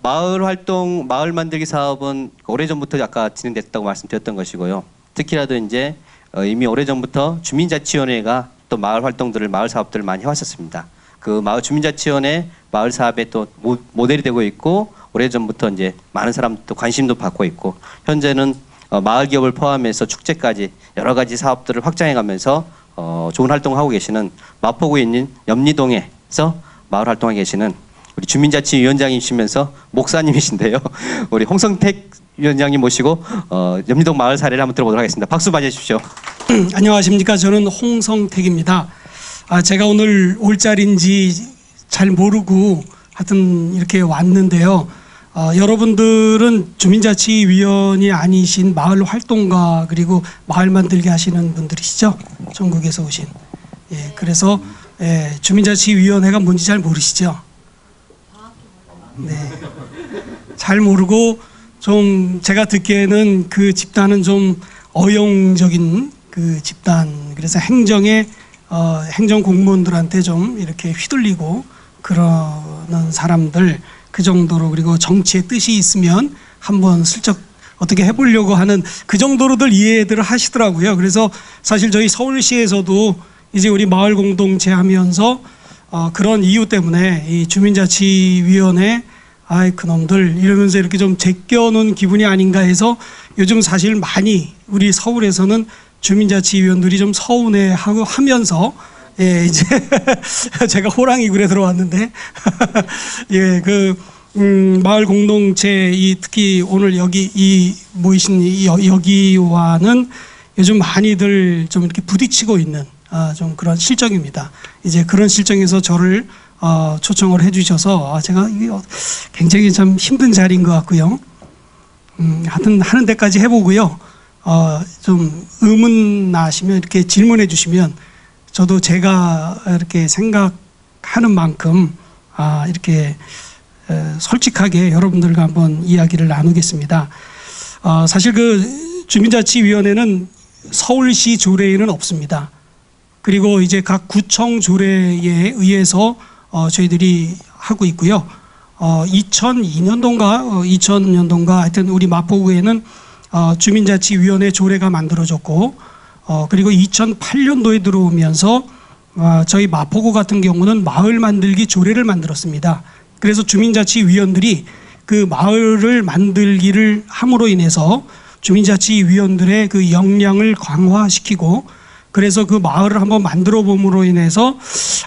마을 활동, 마을 만들기 사업은 오래전부터 아까 진행됐다고 말씀드렸던 것이고요. 특히라도 이제 이미 오래전부터 주민자치위원회가 또 마을 활동들을, 마을 사업들을 많이 해왔었습니다. 그 마을 주민자치위원회 마을 사업에 또 모델이 되고 있고, 오래전부터 이제 많은 사람도 관심도 받고 있고, 현재는 마을 기업을 포함해서 축제까지 여러 가지 사업들을 확장해가면서 좋은 활동을 하고 계시는 마포구에 있는 염리동에서 마을 활동하고 계시는 우리 주민자치위원장이시면서 목사님이신데요. 우리 홍성택 위원장님 모시고 염리동 마을 사례를 한번 들어보도록 하겠습니다. 박수 맞아주십시오. 안녕하십니까. 저는 홍성택입니다. 제가 오늘 올 자리인지 잘 모르고 하여튼 이렇게 왔는데요. 여러분들은 주민자치위원이 아니신 마을 활동가 그리고 마을 만들기 하시는 분들이시죠? 전국에서 오신. 예, 그래서 주민자치위원회가 뭔지 잘 모르시죠? 네, 잘 모르고 좀 제가 듣기에는 그 집단은 좀 어용적인 그 집단, 그래서 행정 공무원들한테 좀 이렇게 휘둘리고 그러는 사람들, 그 정도로, 그리고 정치의 뜻이 있으면 한번 슬쩍 어떻게 해보려고 하는 그 정도로들 이해들 하시더라고요. 그래서 사실 저희 서울시에서도 이제 우리 마을 공동체 하면서 그런 이유 때문에 이 주민자치위원회 그놈들 이러면서 이렇게 좀 제껴놓은 기분이 아닌가 해서 요즘 사실 많이 우리 서울에서는 주민자치위원들이 좀 서운해하고 하면서 이제 제가 호랑이 굴에 들어왔는데 마을 공동체 특히 오늘 여기 모이신 여기와는 요즘 많이들 좀 이렇게 부딪히고 있는 좀 그런 실정입니다. 이제 그런 실정에서 저를 초청을 해주셔서 제가 이게 굉장히 참 힘든 자리인 것 같고요. 하여튼 하는 데까지 해보고요. 좀 의문 나시면 이렇게 질문해 주시면 저도 제가 이렇게 생각하는 만큼 이렇게 솔직하게 여러분들과 한번 이야기를 나누겠습니다. 사실 그 주민자치위원회는 서울시 조례에는 없습니다. 그리고 이제 각 구청 조례에 의해서 저희들이 하고 있고요. 2002년도인가 하여튼 우리 마포구에는 주민자치위원회 조례가 만들어졌고, 그리고 2008년도에 들어오면서 저희 마포구 같은 경우는 마을 만들기 조례를 만들었습니다. 그래서 주민자치위원들이 그 마을을 만들기를 함으로 인해서 주민자치위원들의 그 역량을 강화시키고, 그래서 그 마을을 한번 만들어 봄으로 인해서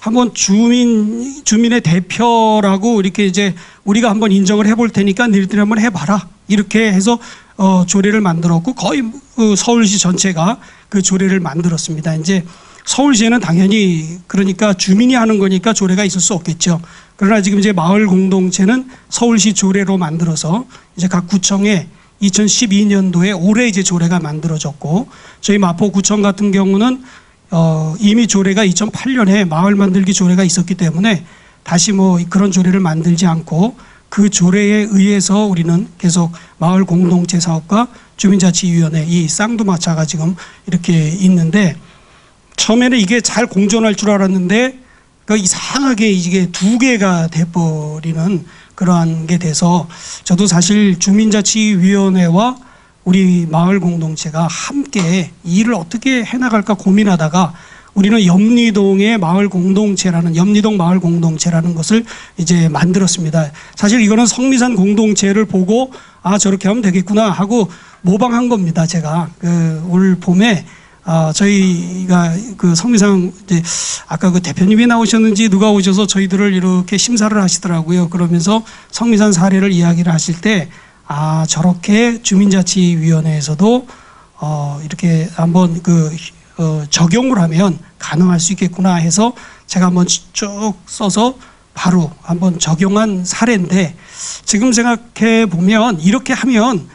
한번 주민의 대표라고 이렇게 이제 우리가 한번 인정을 해볼 테니까 너희들이 한번 해봐라, 이렇게 해서 조례를 만들었고, 거의 서울시 전체가 그 조례를 만들었습니다. 이제 서울시에는 당연히 그러니까 주민이 하는 거니까 조례가 있을 수 없겠죠. 그러나 지금 이제 마을 공동체는 서울시 조례로 만들어서 이제 각 구청에 2012년도에 올해 이제 조례가 만들어졌고, 저희 마포구청 같은 경우는 이미 조례가 2008년에 마을 만들기 조례가 있었기 때문에 다시 뭐 그런 조례를 만들지 않고 그 조례에 의해서 우리는 계속 마을 공동체 사업과 주민자치위원회 이 쌍두마차가 지금 이렇게 있는데, 처음에는 이게 잘 공존할 줄 알았는데 이상하게 이게 두 개가 돼버리는 그러한 게 돼서, 저도 사실 주민자치위원회와 우리 마을 공동체가 함께 이 일을 어떻게 해나갈까 고민하다가 우리는 염리동의 마을 공동체라는, 염리동 마을 공동체라는 것을 이제 만들었습니다. 사실 이거는 성미산 공동체를 보고 저렇게 하면 되겠구나 하고 모방한 겁니다. 제가 올 봄에 저희가 그 성미산 이제 아까 그 대표님이 나오셨는지 누가 오셔서 저희들을 이렇게 심사를 하시더라고요. 그러면서 성미산 사례를 이야기를 하실 때 저렇게 주민자치위원회에서도 이렇게 한번 적용을 하면 가능할 수 있겠구나 해서 제가 한번 쭉 써서 바로 한번 적용한 사례인데, 지금 생각해 보면 이렇게 하면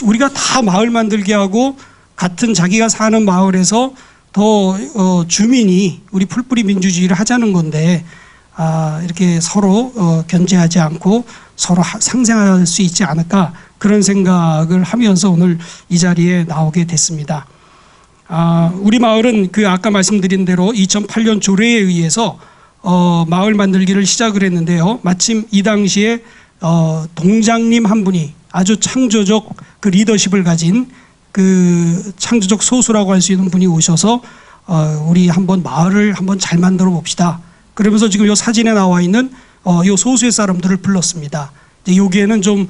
우리가 다 마을 만들기 하고 같은 자기가 사는 마을에서 더 주민이 우리 풀뿌리 민주주의를 하자는 건데 이렇게 서로 견제하지 않고 서로 상생할 수 있지 않을까 그런 생각을 하면서 오늘 이 자리에 나오게 됐습니다. 우리 마을은 그 아까 말씀드린 대로 2008년 조례에 의해서 마을 만들기를 시작을 했는데요. 마침 이 당시에 동장님 한 분이 아주 창조적 그 리더십을 가진 그 창조적 소수라고 할 수 있는 분이 오셔서 우리 한번 마을을 한번 잘 만들어 봅시다. 그러면서 지금 이 사진에 나와 있는 이 소수의 사람들을 불렀습니다. 여기에는 좀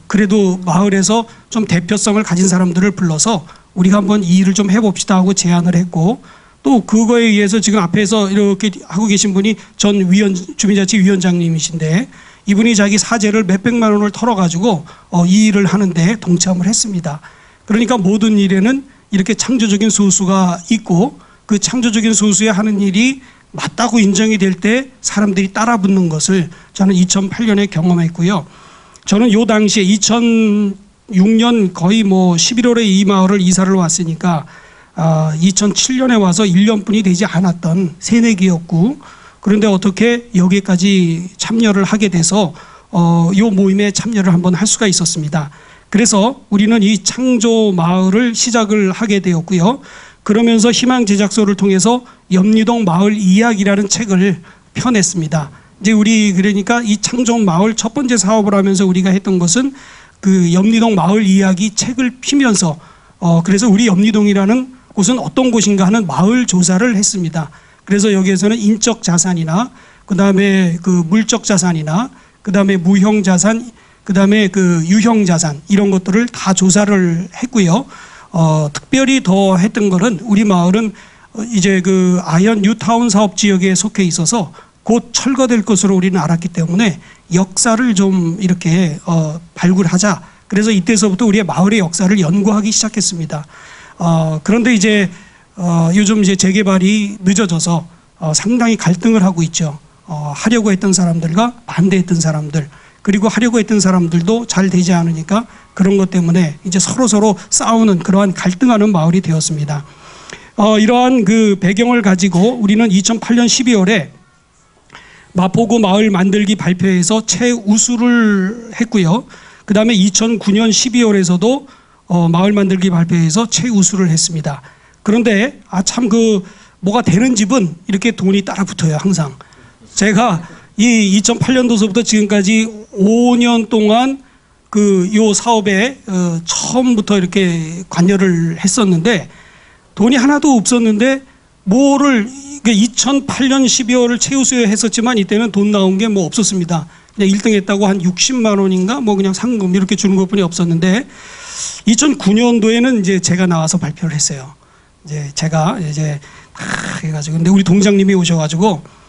그래도 마을에서 좀 대표성을 가진 사람들을 불러서 우리가 한번 이 일을 좀 해봅시다 하고 제안을 했고, 또 그거에 의해서 지금 앞에서 이렇게 하고 계신 분이 전 주민자치위원장님이신데 이분이 자기 사재를 몇백만 원을 털어가지고 이 일을 하는데 동참을 했습니다. 그러니까 모든 일에는 이렇게 창조적인 소수가 있고 그 창조적인 소수의 하는 일이 맞다고 인정이 될 때 사람들이 따라 붙는 것을 저는 2008년에 경험했고요. 저는 요 당시에 2006년 거의 11월에 이 마을을 이사를 왔으니까 2007년에 와서 1년뿐이 되지 않았던 새내기였고, 그런데 어떻게 여기까지 참여를 하게 돼서 요 모임에 참여를 한번 할 수가 있었습니다. 그래서 우리는 이 창조 마을을 시작을 하게 되었고요. 그러면서 희망 제작소를 통해서 염리동 마을 이야기라는 책을 펴냈습니다. 이제 우리 그러니까 이 창조 마을 첫 번째 사업을 하면서 우리가 했던 것은 그 염리동 마을 이야기 책을 피면서 그래서 우리 염리동이라는 곳은 어떤 곳인가 하는 마을 조사를 했습니다. 그래서 여기에서는 인적 자산이나 그다음에 그 물적 자산이나 그다음에 무형 자산, 그다음에 그 유형 자산 이런 것들을 다 조사를 했고요. 특별히 더 했던 거는 우리 마을은 이제 그 아현 뉴타운 사업 지역에 속해 있어서 곧 철거될 것으로 우리는 알았기 때문에 역사를 좀 이렇게 발굴하자. 그래서 이때서부터 우리의 마을의 역사를 연구하기 시작했습니다. 그런데 이제 요즘 이제 재개발이 늦어져서 상당히 갈등을 하고 있죠. 하려고 했던 사람들과 반대했던 사람들, 그리고 하려고 했던 사람들도 잘 되지 않으니까 그런 것 때문에 이제 서로 싸우는 그러한 갈등하는 마을이 되었습니다. 이러한 그 배경을 가지고 우리는 2008년 12월에 마포구 마을 만들기 발표회에서 최우수를 했고요. 그 다음에 2009년 12월에서도 마을 만들기 발표회에서 최우수를 했습니다. 그런데 참 그 뭐가 되는 집은 이렇게 돈이 따라 붙어요. 항상 제가 이 2008년도서부터 지금까지 5년 동안 그 요 사업에 처음부터 이렇게 관여를 했었는데 돈이 하나도 없었는데 뭐를 2008년 12월을 최우수에 했었지만 이때는 돈 나온 게 뭐 없었습니다. 그냥 1등 했다고 한 60만 원인가 뭐 그냥 상금 이렇게 주는 것뿐이 없었는데 2009년도에는 이제 제가 나와서 발표를 했어요. 이제 제가 이제 해가지고 근데 우리 동장님이 오셔가지고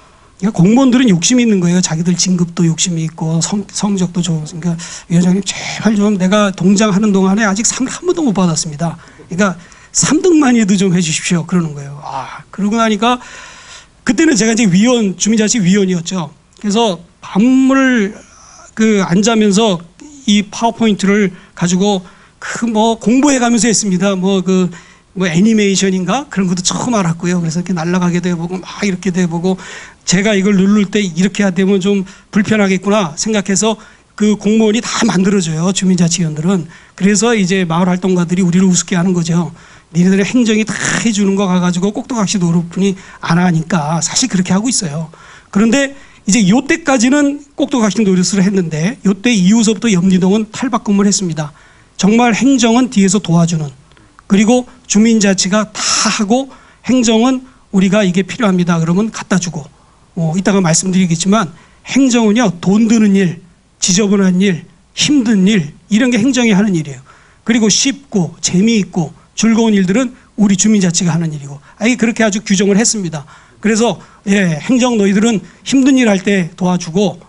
공무원들은 욕심이 있는 거예요. 자기들 진급도 욕심이 있고 성적도 좋으니까 위원장님 제발 좀 내가 동장하는 동안에 아직 상을 한 번도 못 받았습니다. 그러니까 3등만이라도 좀 해주십시오. 그러는 거예요. 그러고 나니까 그때는 제가 이제 주민자치위원이었죠. 그래서 밤을 안 자면서 이 파워포인트를 가지고 공부해가면서 했습니다. 애니메이션인가 그런 것도 처음 알았고요. 그래서 이렇게 날아가게도 해보고 막 이렇게도 해보고 제가 이걸 누를 때 이렇게 해야 되면 좀 불편하겠구나 생각해서 그 공무원이 다 만들어줘요. 주민자치위원들은. 그래서 이제 마을 활동가들이 우리를 우습게 하는 거죠. 니네들의 행정이 다 해주는 거 가가지고 꼭두각시 노릇뿐이 안 하니까 사실 그렇게 하고 있어요. 그런데 이제 요때까지는 꼭두각시 노릇을 했는데 요때 이후서부터 염리동은 탈바꿈을 했습니다. 정말 행정은 뒤에서 도와주는, 그리고 주민자치가 다 하고 행정은 우리가 이게 필요합니다 그러면 갖다 주고, 이따가 말씀드리겠지만 행정은요 돈 드는 일, 지저분한 일, 힘든 일 이런 게 행정이 하는 일이에요. 그리고 쉽고 재미있고 즐거운 일들은 우리 주민자치가 하는 일이고, 그렇게 아주 규정을 했습니다. 그래서 행정 너희들은 힘든 일 할 때 도와주고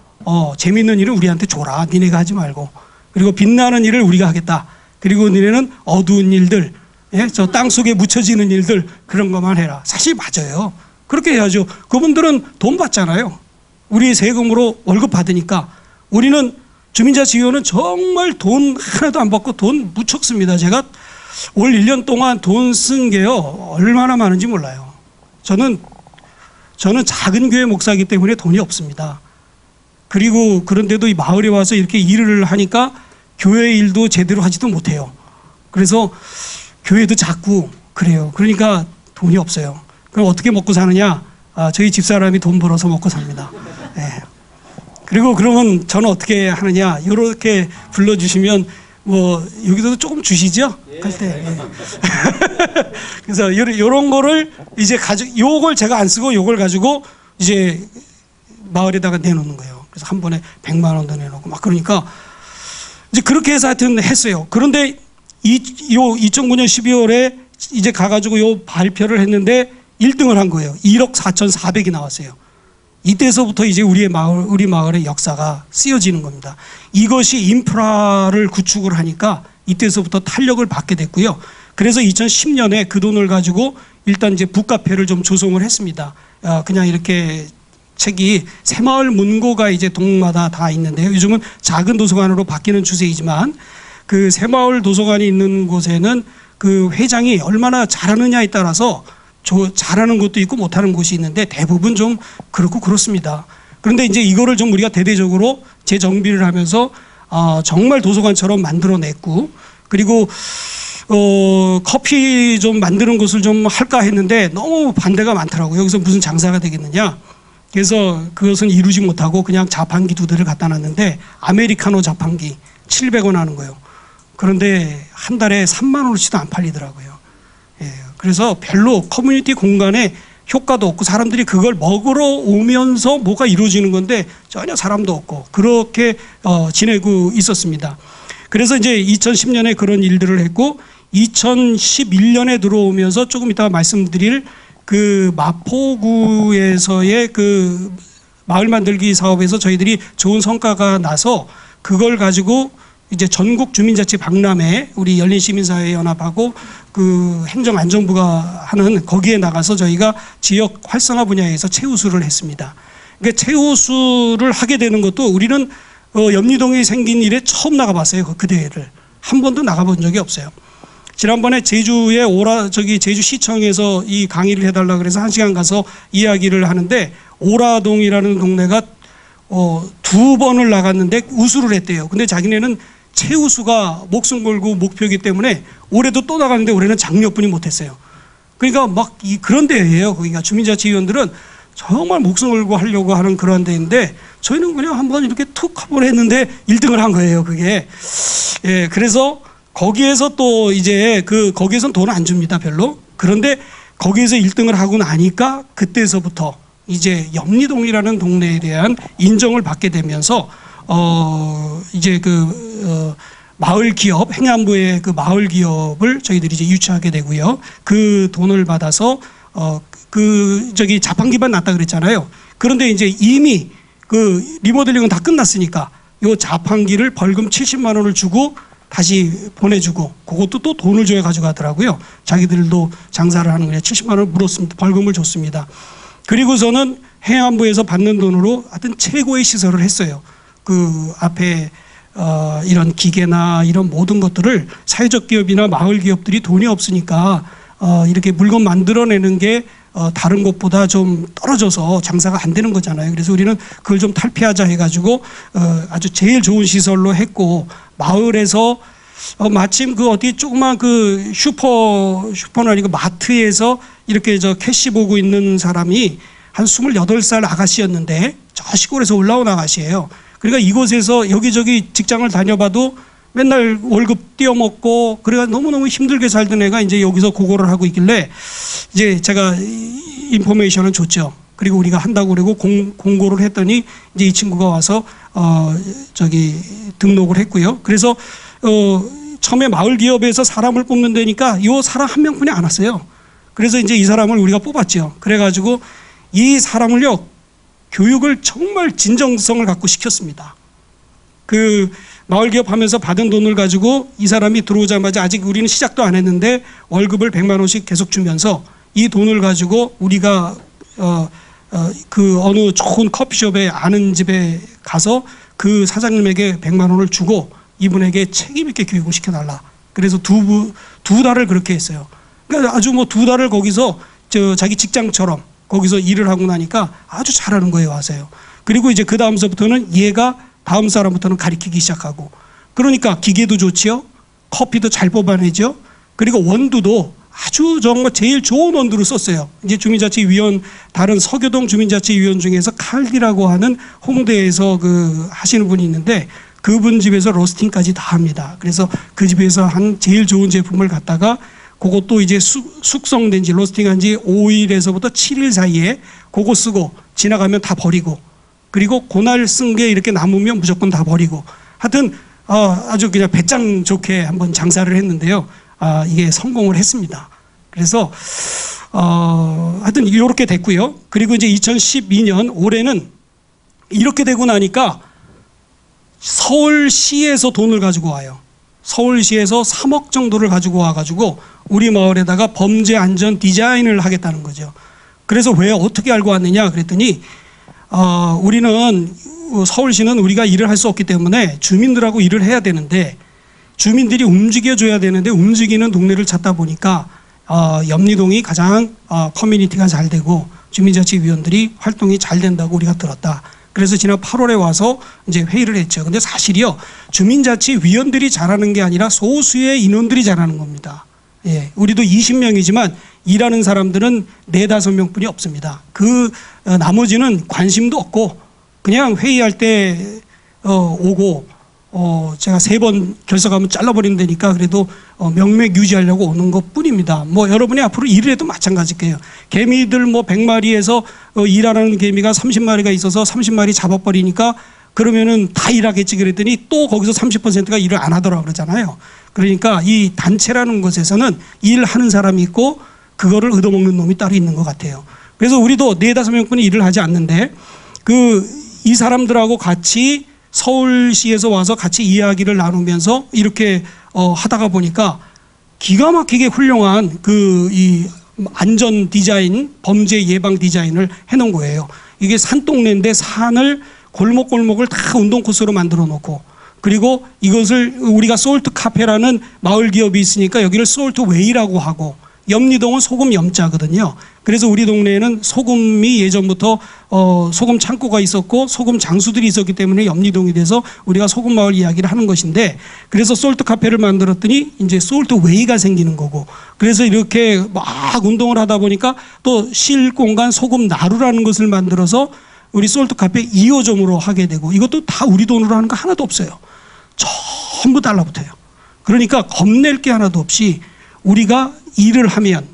재미있는 일은 우리한테 줘라. 니네가 하지 말고. 그리고 빛나는 일을 우리가 하겠다. 그리고 너희는 어두운 일들, 저 땅속에 묻혀지는 일들 그런 것만 해라. 사실 맞아요. 그렇게 해야죠. 그분들은 돈 받잖아요. 우리 세금으로 월급 받으니까. 우리는 주민자치위원은 정말 돈 하나도 안 받고 돈 무척 씁니다. 제가 올 1년 동안 돈 쓴 게요 얼마나 많은지 몰라요. 저는 저는 작은 교회 목사이기 때문에 돈이 없습니다. 그리고 그런데도 이 마을에 와서 이렇게 일을 하니까 교회 일도 제대로 하지도 못해요. 그래서 교회도 작고 그래요. 그러니까 돈이 없어요. 그럼 어떻게 먹고 사느냐? 저희 집사람이 돈 벌어서 먹고 삽니다. 네. 그리고 그러면 저는 어떻게 하느냐? 이렇게 불러주시면 뭐 여기서도 조금 주시죠? 갈 때. 예. 그래서 이런 거를 이제 요걸 제가 안 쓰고 요걸 가지고 이제 마을에다가 내놓는 거예요. 그래서 한 번에 100만 원도 내놓고 막 그러니까 이제 그렇게 해서 하여튼 했어요. 그런데 2009년 12월에 이제 가가지고 요 발표를 했는데 1등을 한 거예요. 1억 4,400이 나왔어요. 이때서부터 이제 우리 마을의 역사가 쓰여지는 겁니다. 이것이 인프라를 구축을 하니까 이때서부터 탄력을 받게 됐고요. 그래서 2010년에 그 돈을 가지고 일단 이제 북카페를 좀 조성을 했습니다. 그냥 이렇게 책이 새마을 문고가 이제 동마다 다 있는데요. 요즘은 작은 도서관으로 바뀌는 추세이지만 그 새마을 도서관이 있는 곳에는 그 회장이 얼마나 잘하느냐에 따라서 잘하는 것도 있고 못하는 곳이 있는데 대부분 좀 그렇고 그렇습니다. 그런데 이제 이거를 좀 우리가 대대적으로 재정비를 하면서 정말 도서관처럼 만들어냈고 그리고 커피 좀 만드는 곳을 좀 할까 했는데 너무 반대가 많더라고요. 여기서 무슨 장사가 되겠느냐. 그래서 그것은 이루지 못하고 그냥 자판기 2대를 갖다 놨는데 아메리카노 자판기 700원 하는 거예요. 그런데 한 달에 3만 원어치도 안 팔리더라고요. 예, 그래서 별로 커뮤니티 공간에 효과도 없고 사람들이 그걸 먹으러 오면서 뭐가 이루어지는 건데 전혀 사람도 없고 그렇게 지내고 있었습니다. 그래서 이제 2010년에 그런 일들을 했고 2011년에 들어오면서 조금 이따가 말씀드릴 그 마포구에서의 그 마을 만들기 사업에서 저희들이 좋은 성과가 나서 그걸 가지고 이제 전국 주민자치 박람회 우리 열린시민사회연합하고 그 행정안전부가 하는 거기에 나가서 저희가 지역 활성화 분야에서 최우수를 했습니다. 그러니까 최우수를 하게 되는 것도 우리는 염리동이 생긴 일에 처음 나가봤어요. 그 대회를 한 번도 나가본 적이 없어요. 지난번에 제주의 제주시청에서 이 강의를 해달라 그래서 1시간 가서 이야기를 하는데 오라동이라는 동네가 2번을 나갔는데 우수를 했대요. 근데 자기네는 최우수가 목숨 걸고 목표이기 때문에 올해도 또 나갔는데 올해는 장려뿐이 못했어요. 그러니까 막 그런 데예요. 거기가 주민자치위원들은 정말 목숨 걸고 하려고 하는 그런 데인데 저희는 그냥 한번 이렇게 툭 한번 했는데 1등을 한 거예요. 그게. 예, 그래서 거기에서 또 이제 거기에선 돈을 안 줍니다. 별로. 그런데 거기에서 1등을 하고 나니까 그때서부터 이제 염리동이라는 동네에 대한 인정을 받게 되면서 이제 마을 기업 행안부의 그 마을 기업을 저희들이 이제 유치하게 되고요. 그 돈을 받아서 자판기만 놨다 그랬잖아요. 그런데 이제 이미 그 리모델링은 다 끝났으니까 요 자판기를 벌금 70만 원을 주고 다시 보내주고 그것도 또 돈을 줘야 가져가더라고요. 자기들도 장사를 하는 거냐 70만 원을 물었습니다. 벌금을 줬습니다. 그리고서는 행안부에서 받는 돈으로 하여튼 최고의 시설을 했어요. 그 앞에 이런 기계나 이런 모든 것들을 사회적 기업이나 마을 기업들이 돈이 없으니까 이렇게 물건 만들어내는 게 다른 것보다 좀 떨어져서 장사가 안 되는 거잖아요. 그래서 우리는 그걸 좀 탈피하자 해가지고 아주 제일 좋은 시설로 했고 마을에서 마침 그 어디 조그만 그 슈퍼는 아니고 마트에서 이렇게 캐시 보고 있는 사람이 한 28살 아가씨였는데 저 시골에서 올라온 아가씨예요. 그러니까 이곳에서 여기저기 직장을 다녀봐도 맨날 월급 띄어먹고 그래가 너무너무 힘들게 살던 애가 이제 여기서 그거를 하고 있길래 이제 제가 인포메이션을 줬죠. 그리고 우리가 한다고 그러고 공고를 했더니 이제 이 친구가 와서 등록을 했고요. 그래서 처음에 마을 기업에서 사람을 뽑는 데니까 이 사람 한 명뿐이 안 왔어요. 그래서 이제 이 사람을 우리가 뽑았죠. 그래가지고 이 사람을요 교육을 정말 진정성을 갖고 시켰습니다. 그 마을 기업 하면서 받은 돈을 가지고 이 사람이 들어오자마자 아직 우리는 시작도 안 했는데 월급을 100만 원씩 계속 주면서 이 돈을 가지고 우리가 그 어느 좋은 커피숍에 아는 집에 가서 그 사장님에게 100만 원을 주고 이분에게 책임 있게 교육을 시켜달라. 그래서 두 달을 그렇게 했어요. 그러니까 아주 뭐 2달을 거기서 자기 직장처럼 거기서 일을 하고 나니까 아주 잘하는 거예요, 와서요. 그리고 이제 그 다음서부터는 얘가 다음 사람부터는 가리키기 시작하고, 그러니까 기계도 좋지요, 커피도 잘 뽑아내죠. 그리고 원두도 아주 정말 제일 좋은 원두를 썼어요. 이제 주민자치위원, 다른 서교동 주민자치위원 중에서 칼디라고 하는 홍대에서 그 하시는 분이 있는데, 그분 집에서 로스팅까지 다 합니다. 그래서 그 집에서 한 제일 좋은 제품을 갖다가 그것도 이제 숙성된 지, 로스팅한 지 5일에서부터 7일 사이에 그거 쓰고 지나가면 다 버리고, 그리고 그날 쓴 게 이렇게 남으면 무조건 다 버리고, 하여튼 아주 그냥 배짱 좋게 한번 장사를 했는데요. 이게 성공을 했습니다. 그래서 하여튼 이렇게 됐고요. 그리고 이제 2012년 올해는 이렇게 되고 나니까 서울시에서 돈을 가지고 와요. 서울시에서 3억 정도를 가지고 와가지고 우리 마을에다가 범죄 안전 디자인을 하겠다는 거죠. 그래서 왜 어떻게 알고 왔느냐 그랬더니 우리는 서울시는 우리가 일을 할 수 없기 때문에 주민들하고 일을 해야 되는데, 주민들이 움직여줘야 되는데 움직이는 동네를 찾다 보니까 염리동이 가장 커뮤니티가 잘 되고 주민자치위원들이 활동이 잘 된다고 우리가 들었다. 그래서 지난 8월에 와서 이제 회의를 했죠. 근데 사실이요, 주민자치위원들이 잘하는 게 아니라 소수의 인원들이 잘하는 겁니다. 예, 우리도 20명이지만 일하는 사람들은 4, 5명뿐이 없습니다. 그 나머지는 관심도 없고 그냥 회의할 때 오고, 제가 3번 결석하면 잘라버리면 되니까 그래도 명맥 유지하려고 오는 것 뿐입니다. 뭐 여러분이 앞으로 일을 해도 마찬가지예요. 개미들 뭐 100마리에서 일하는 개미가 30마리가 있어서 30마리 잡아버리니까 그러면은 다 일하겠지 그랬더니 또 거기서 30%가 일을 안 하더라고 그러잖아요. 그러니까 이 단체라는 곳에서는 일하는 사람이 있고 그거를 얻어먹는 놈이 따로 있는 것 같아요. 그래서 우리도 4, 5명뿐이 일을 하지 않는데 이 사람들하고 같이 서울시에서 와서 같이 이야기를 나누면서 이렇게 하다가 보니까 기가 막히게 훌륭한 이 안전 디자인, 범죄 예방 디자인을 해놓은 거예요. 이게 산동네인데 산을 골목골목을 다 운동 코스로 만들어 놓고, 그리고 이것을 우리가 솔트 카페라는 마을 기업이 있으니까 여기를 솔트 웨이라고 하고, 염리동은 소금 염자거든요. 그래서 우리 동네에는 소금이 예전부터 소금 창고가 있었고 소금 장수들이 있었기 때문에 염리동이 돼서 우리가 소금 마을 이야기를 하는 것인데, 그래서 솔트 카페를 만들었더니 이제 솔트 웨이가 생기는 거고, 그래서 이렇게 막 운동을 하다 보니까 또 실공간 소금 나루라는 것을 만들어서 우리 솔트 카페 2호점으로 하게 되고, 이것도 다 우리 돈으로 하는 거 하나도 없어요. 전부 달라붙어요. 그러니까 겁낼 게 하나도 없이 우리가 일을 하면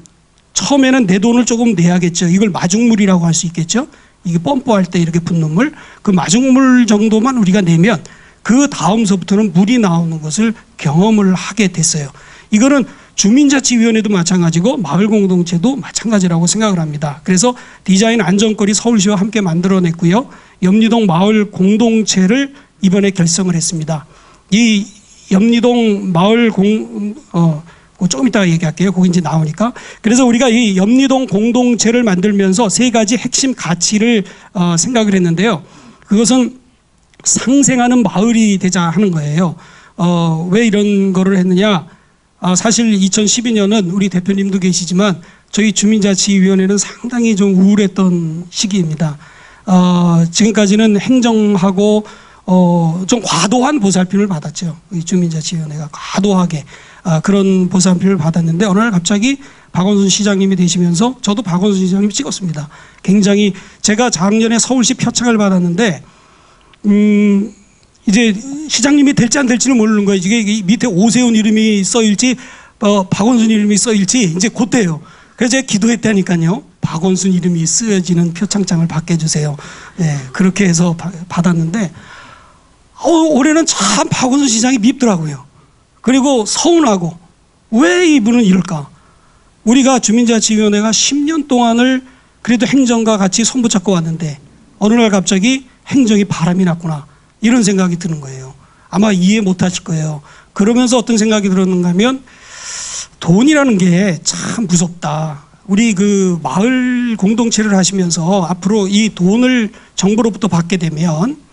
처음에는 내 돈을 조금 내야겠죠. 이걸 마중물이라고 할 수 있겠죠. 이게 펌프할 때 이렇게 붓는 물, 그 마중물 정도만 우리가 내면 그 다음서부터는 물이 나오는 것을 경험을 하게 됐어요. 이거는 주민자치위원회도 마찬가지고 마을 공동체도 마찬가지라고 생각을 합니다. 그래서 디자인 안전거리 서울시와 함께 만들어냈고요. 염리동 마을 공동체를 이번에 결성을 했습니다. 이 염리동 마을 조금 이따가 얘기할게요. 거기 이제 나오니까. 그래서 우리가 이 염리동 공동체를 만들면서 3가지 핵심 가치를 생각을 했는데요. 그것은 상생하는 마을이 되자 하는 거예요. 왜 이런 거를 했느냐. 사실 2012년은 우리 대표님도 계시지만 저희 주민자치위원회는 상당히 좀 우울했던 시기입니다. 지금까지는 행정하고 좀 과도한 보살핌을 받았죠. 이 주민자치위원회가 과도하게 그런 보살핌을 받았는데, 어느 날 갑자기 박원순 시장님이 되시면서 저도 박원순 시장님 찍었습니다. 굉장히 제가 작년에 서울시 표창을 받았는데 이제 시장님이 될지 안 될지는 모르는 거예요. 이게 밑에 오세훈 이름이 써일지 박원순 이름이 써일지 이제 그때요. 그래서 제가 기도했다니까요. 박원순 이름이 쓰여지는 표창장을 받게 해주세요. 네, 그렇게 해서 받았는데 올해는 참 박원순 시장이 밉더라고요. 그리고 서운하고, 왜 이분은 이럴까? 우리가 주민자치위원회가 10년 동안을 그래도 행정과 같이 손붙잡고 왔는데 어느 날 갑자기 행정이 바람이 났구나, 이런 생각이 드는 거예요. 아마 이해 못 하실 거예요. 그러면서 어떤 생각이 들었는가 하면, 돈이라는 게 참 무섭다. 우리 그 마을 공동체를 하시면서 앞으로 이 돈을 정부로부터 받게 되면,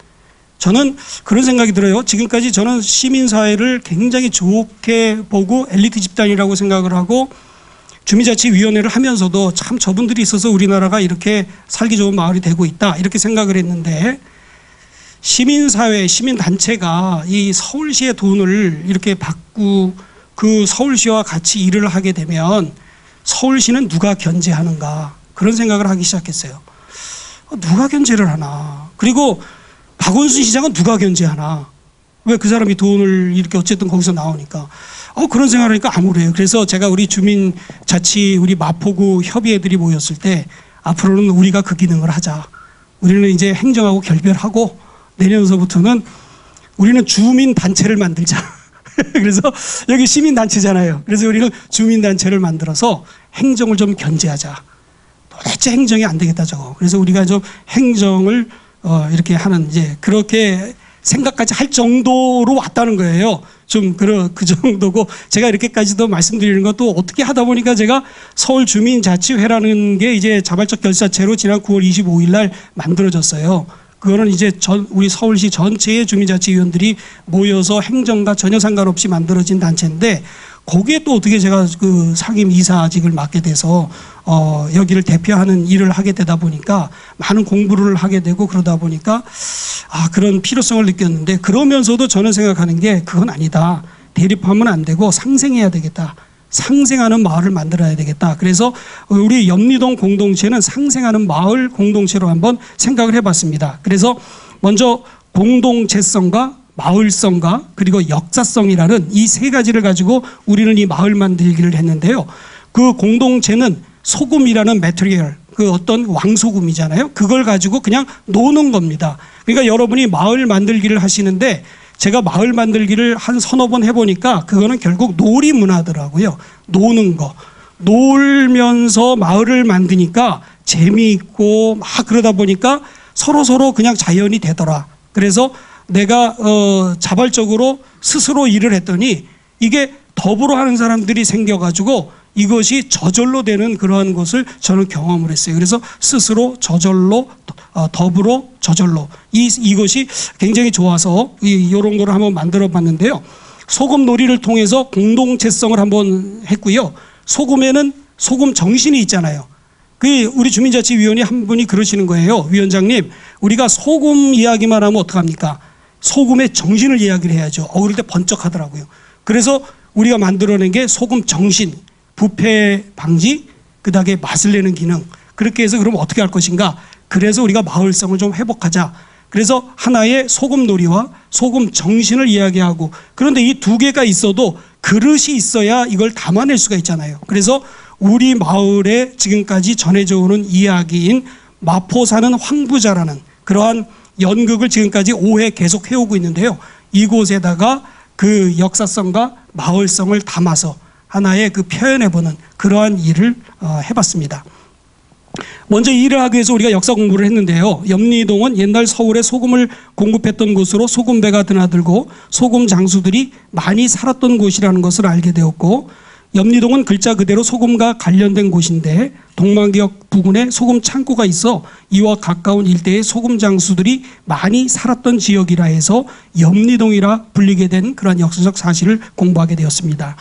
저는 그런 생각이 들어요. 지금까지 저는 시민사회를 굉장히 좋게 보고 엘리트 집단이라고 생각을 하고 주민자치위원회를 하면서도 참 저분들이 있어서 우리나라가 이렇게 살기 좋은 마을이 되고 있다 이렇게 생각을 했는데, 시민사회, 시민단체가 이 서울시의 돈을 이렇게 받고 그 서울시와 같이 일을 하게 되면 서울시는 누가 견제하는가, 그런 생각을 하기 시작했어요. 누가 견제를 하나, 그리고 박원순 시장은 누가 견제하나, 왜 그 사람이 돈을 이렇게 어쨌든 거기서 나오니까 그런 생각을 하니까 암울해요. 그래서 제가 우리 주민자치 우리 마포구 협의회들이 모였을 때, 앞으로는 우리가 그 기능을 하자, 우리는 이제 행정하고 결별하고 내년서부터는 우리는 주민단체를 만들자. 그래서 여기 시민단체잖아요. 그래서 우리는 주민단체를 만들어서 행정을 좀 견제하자. 도대체 행정이 안 되겠다 저거. 그래서 우리가 좀 행정을 이렇게 하는, 이제 그렇게 생각까지 할 정도로 왔다는 거예요. 좀 그 정도고, 제가 이렇게까지도 말씀드리는 것도 어떻게 하다 보니까 제가 서울주민자치회라는 게 이제 자발적 결사체로 지난 9월 25일 날 만들어졌어요. 그거는 이제 우리 서울시 전체의 주민자치위원들이 모여서 행정과 전혀 상관없이 만들어진 단체인데, 거기에 또 어떻게 제가 그 상임 이사직을 맡게 돼서 여기를 대표하는 일을 하게 되다 보니까 많은 공부를 하게 되고, 그러다 보니까 그런 필요성을 느꼈는데, 그러면서도 저는 생각하는 게 그건 아니다. 대립하면 안 되고 상생해야 되겠다. 상생하는 마을을 만들어야 되겠다. 그래서 우리 염리동 공동체는 상생하는 마을 공동체로 한번 생각을 해봤습니다. 그래서 먼저 공동체성과 마을성과 그리고 역사성이라는 이 세 가지를 가지고 우리는 이 마을 만들기를 했는데요. 그 공동체는 소금이라는 매트리얼, 그 어떤 왕소금이잖아요. 그걸 가지고 그냥 노는 겁니다. 그러니까 여러분이 마을 만들기를 하시는데, 제가 마을 만들기를 한 서너 번 해보니까 그거는 결국 놀이 문화더라고요. 노는 거. 놀면서 마을을 만드니까 재미있고 막 그러다 보니까 서로 그냥 자연이 되더라. 그래서 내가 자발적으로 스스로 일을 했더니 이게 더불어 하는 사람들이 생겨가지고 이것이 저절로 되는 그러한 것을 저는 경험을 했어요. 그래서 스스로 저절로, 더불어 저절로, 이것이 굉장히 좋아서 이런 거를 한번 만들어 봤는데요. 소금 놀이를 통해서 공동체성을 한번 했고요. 소금에는 소금 정신이 있잖아요. 우리 주민자치위원회 한 분이 그러시는 거예요. 위원장님, 우리가 소금 이야기만 하면 어떡합니까? 소금의 정신을 이야기를 해야죠. 그럴 때 번쩍하더라고요. 그래서 우리가 만들어낸 게 소금 정신, 부패 방지, 그다음에 맛을 내는 기능. 그렇게 해서 그럼 어떻게 할 것인가? 그래서 우리가 마을성을 좀 회복하자. 그래서 하나의 소금 놀이와 소금 정신을 이야기하고, 그런데 이 두 개가 있어도 그릇이 있어야 이걸 담아낼 수가 있잖아요. 그래서 우리 마을에 지금까지 전해져 오는 이야기인 마포 사는 황부자라는 그러한 연극을 지금까지 5회 계속 해오고 있는데요. 이곳에다가 그 역사성과 마을성을 담아서 하나의 그 표현해보는 그러한 일을 해봤습니다. 먼저 이 일을 하기 위해서 우리가 역사 공부를 했는데요. 염리동은 옛날 서울에 소금을 공급했던 곳으로 소금배가 드나들고 소금 장수들이 많이 살았던 곳이라는 것을 알게 되었고, 염리동은 글자 그대로 소금과 관련된 곳인데 동막역 부근에 소금 창고가 있어 이와 가까운 일대에 소금 장수들이 많이 살았던 지역이라 해서 염리동이라 불리게 된 그러한 역사적 사실을 공부하게 되었습니다.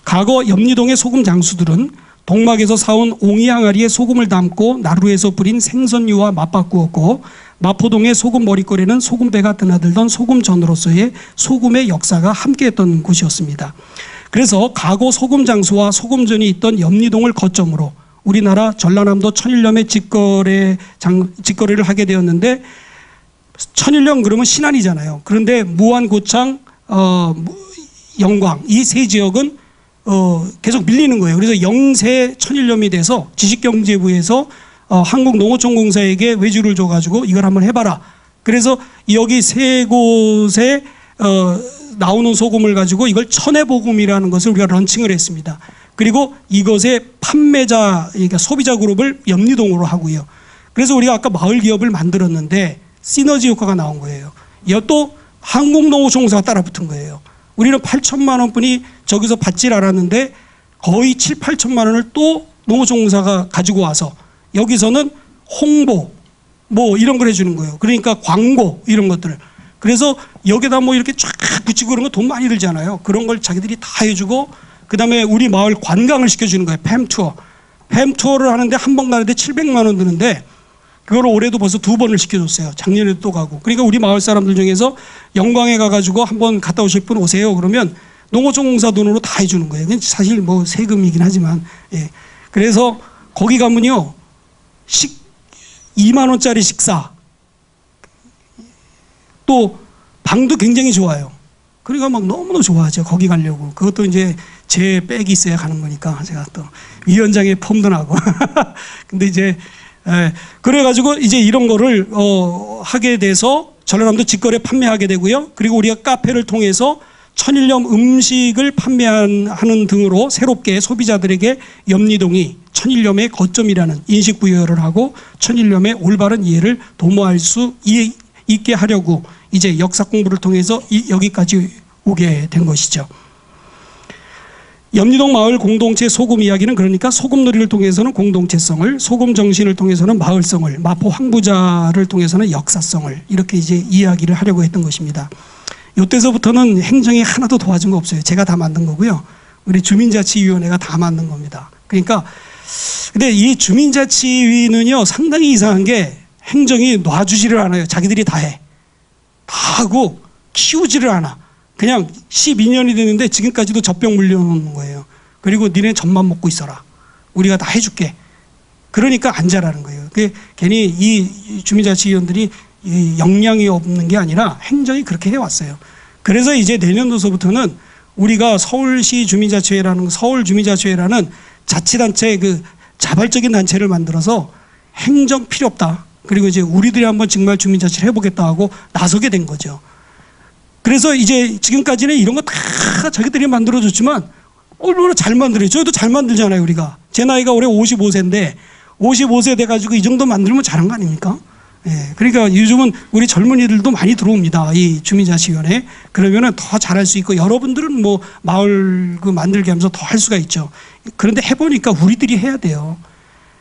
과거 염리동의 소금 장수들은 동막에서 사온 옹이 항아리에 소금을 담고 나루에서 뿌린 생선류와 맞바꾸었고, 마포동의 소금 머릿거리는 소금배가 드나들던 소금전으로서의 소금의 역사가 함께했던 곳이었습니다. 그래서 과거 소금 장수와 소금전이 있던 염리동을 거점으로 우리나라 전라남도 천일염의 직거래를 하게 되었는데, 천일염 그러면 신안이잖아요. 그런데 무안고창, 영광 이 세 지역은 계속 밀리는 거예요. 그래서 영세 천일염이 돼서 지식경제부에서 한국농어촌공사에게 외주를 줘가지고 이걸 한번 해봐라. 그래서 여기 세 곳에 나오는 소금을 가지고 이걸 천혜보금이라는 것을 우리가 런칭을 했습니다. 그리고 이것의 판매자, 그러니까 소비자 그룹을 염리동으로 하고요. 그래서 우리가 아까 마을 기업을 만들었는데 시너지 효과가 나온 거예요. 또 한국농어촌공사가 따라 붙은 거예요. 우리는 8천만 원뿐이 저기서 받질 않았는데 거의 7, 8천만 원을 또 농어촌공사가 가지고 와서 여기서는 홍보 뭐 이런 걸 해주는 거예요. 그러니까 광고 이런 것들을. 그래서 여기다 뭐 이렇게 쫙 붙이고 그런 거 돈 많이 들잖아요. 그런 걸 자기들이 다 해주고, 그다음에 우리 마을 관광을 시켜주는 거예요. 팸 투어. 팸 투어를 하는데 한 번 가는데 700만 원 드는데 그걸 올해도 벌써 2번을 시켜줬어요. 작년에도 또 가고. 그러니까 우리 마을 사람들 중에서 영광에 가가지고 한번 갔다 오실 분 오세요. 그러면 농어촌공사 돈으로 다 해주는 거예요. 사실 뭐 세금이긴 하지만. 예. 그래서 거기 가면요. 2만 원짜리 식사. 또 방도 굉장히 좋아요. 그러니까 막 너무너무 좋아하죠. 거기 가려고. 그것도 이제 제 백이 있어야 가는 거니까 제가 또 위원장의 폼도 나고. 근데 이제 그래가지고 이제 이런 거를 하게 돼서 전라남도 직거래 판매하게 되고요. 그리고 우리가 카페를 통해서 천일염 음식을 판매하는 등으로 새롭게 소비자들에게 염리동이 천일염의 거점이라는 인식 부여를 하고 천일염의 올바른 이해를 도모할 수 있게 하려고 이제 역사 공부를 통해서 여기까지 오게 된 것이죠. 염리동 마을 공동체 소금 이야기는 그러니까 소금놀이를 통해서는 공동체성을, 소금 정신을 통해서는 마을성을, 마포 황부자를 통해서는 역사성을 이렇게 이제 이야기를 하려고 했던 것입니다. 이때서부터는 행정이 하나도 도와준 거 없어요. 제가 다 만든 거고요. 우리 주민자치위원회가 다 만든 겁니다. 그러니까 근데 이 주민자치위는요 상당히 이상한 게 행정이 놔주지를 않아요. 자기들이 다 해. 다 하고 키우지를 않아. 그냥 12년이 됐는데 지금까지도 젖병 물려놓는 거예요. 그리고 니네 젖만 먹고 있어라. 우리가 다 해줄게. 그러니까 안 자라는 거예요. 괜히 이 주민자치위원들이 역량이 없는 게 아니라 행정이 그렇게 해왔어요. 그래서 이제 내년도서부터는 우리가 서울시 주민자치회라는 서울 주민자치회라는 자치단체 그 자발적인 단체를 만들어서 행정 필요 없다. 그리고 이제 우리들이 한번 정말 주민자치를 해보겠다 하고 나서게 된 거죠. 그래서 이제 지금까지는 이런 거 다 자기들이 만들어줬지만 얼마나 잘 만들어요. 저희도 잘 만들잖아요. 우리가. 제 나이가 올해 55세인데 55세 돼가지고 이 정도 만들면 잘한 거 아닙니까? 예, 그러니까 요즘은 우리 젊은이들도 많이 들어옵니다. 이 주민자치위원회. 그러면은 더 잘할 수 있고 여러분들은 뭐 마을 그 만들게 하면서 더 할 수가 있죠. 그런데 해보니까 우리들이 해야 돼요.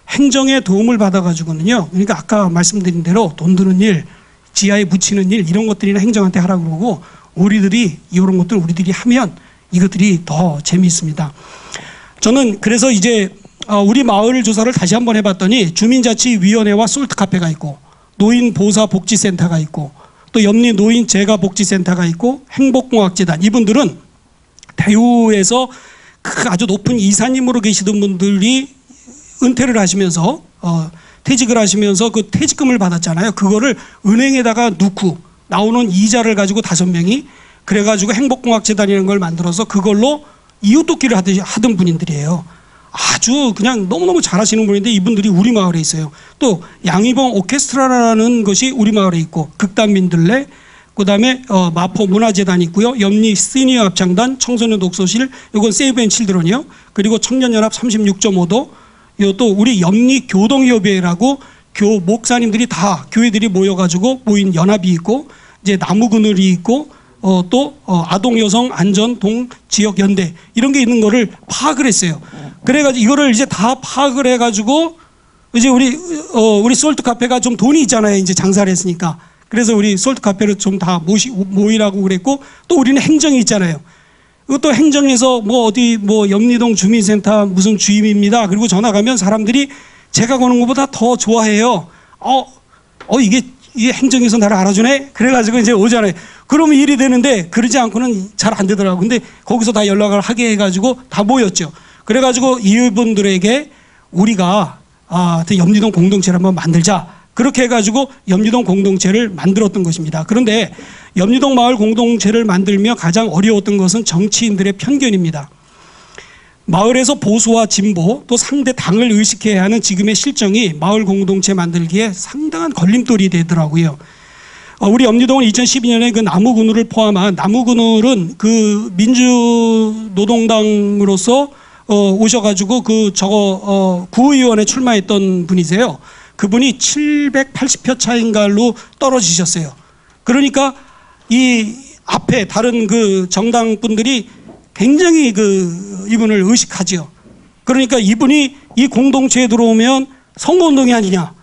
행정의 도움을 받아가지고는요. 그러니까 아까 말씀드린 대로 돈 드는 일, 지하에 묻히는 일 이런 것들이나 행정한테 하라고 그러고 우리들이 이런 것들 우리들이 하면 이것들이 더 재미있습니다. 저는 그래서 이제 우리 마을 조사를 다시 한번 해봤더니 주민자치위원회와 솔트카페가 있고 노인보사복지센터가 있고 또 염리 노인재가복지센터가 있고 행복공학재단 이분들은 대우에서 그 아주 높은 이사님으로 계시던 분들이 은퇴를 하시면서 퇴직을 하시면서 그 퇴직금을 받았잖아요. 그거를 은행에다가 넣고 나오는 이자를 가지고 5명이 그래가지고 행복공학재단이라는 걸 만들어서 그걸로 이웃돕기를 하던 분들이에요. 아주 그냥 너무너무 잘하시는 분인데 이분들이 우리 마을에 있어요. 또 양희봉 오케스트라라는 것이 우리 마을에 있고 극단민들레 그다음에 마포 문화재단이 있고요. 염리 시니어 합창단 청소년 독서실 이건 세이브 앤 칠드런이요. 그리고 청년연합 36.5도 또 우리 염리 교동협의회라고 목사님들이 다 교회들이 모여가지고 모인 연합이 있고 이제 나무그늘이 있고 또 아동여성 안전동 지역연대 이런 게 있는 거를 파악을 했어요. 그래가지고 이거를 이제 다 파악을 해가지고 이제 우리 솔트 카페가 좀 돈이 있잖아요. 이제 장사를 했으니까. 그래서 우리 솔트 카페를 좀 다 모이라고 그랬고 또 우리는 행정이 있잖아요. 이것도 행정에서 뭐 어디 뭐 염리동 주민센터 무슨 주임입니다. 그리고 전화 가면 사람들이 제가 거는 것보다 더 좋아해요. 이게 행정에서 나를 알아주네? 그래가지고 이제 오잖아요. 그러면 일이 되는데 그러지 않고는 잘 안 되더라고요. 근데 거기서 다 연락을 하게 해가지고 다 모였죠. 그래가지고 이분들에게 우리가 염리동 공동체를 한번 만들자. 그렇게 해가지고 염리동 공동체를 만들었던 것입니다. 그런데 염리동 마을 공동체를 만들며 가장 어려웠던 것은 정치인들의 편견입니다. 마을에서 보수와 진보 또 상대 당을 의식해야 하는 지금의 실정이 마을 공동체 만들기에 상당한 걸림돌이 되더라고요. 우리 염리동은 2012년에 그 나무그늘을 포함한 나무그늘은 그 민주노동당으로서 오셔가지고 구의원에 출마했던 분이세요. 그분이 780표 차인가로 떨어지셨어요. 그러니까 이 앞에 다른 그 정당 분들이 굉장히 이분을 의식하지요. 그러니까 이분이 이 공동체에 들어오면 선거운동이 아니냐.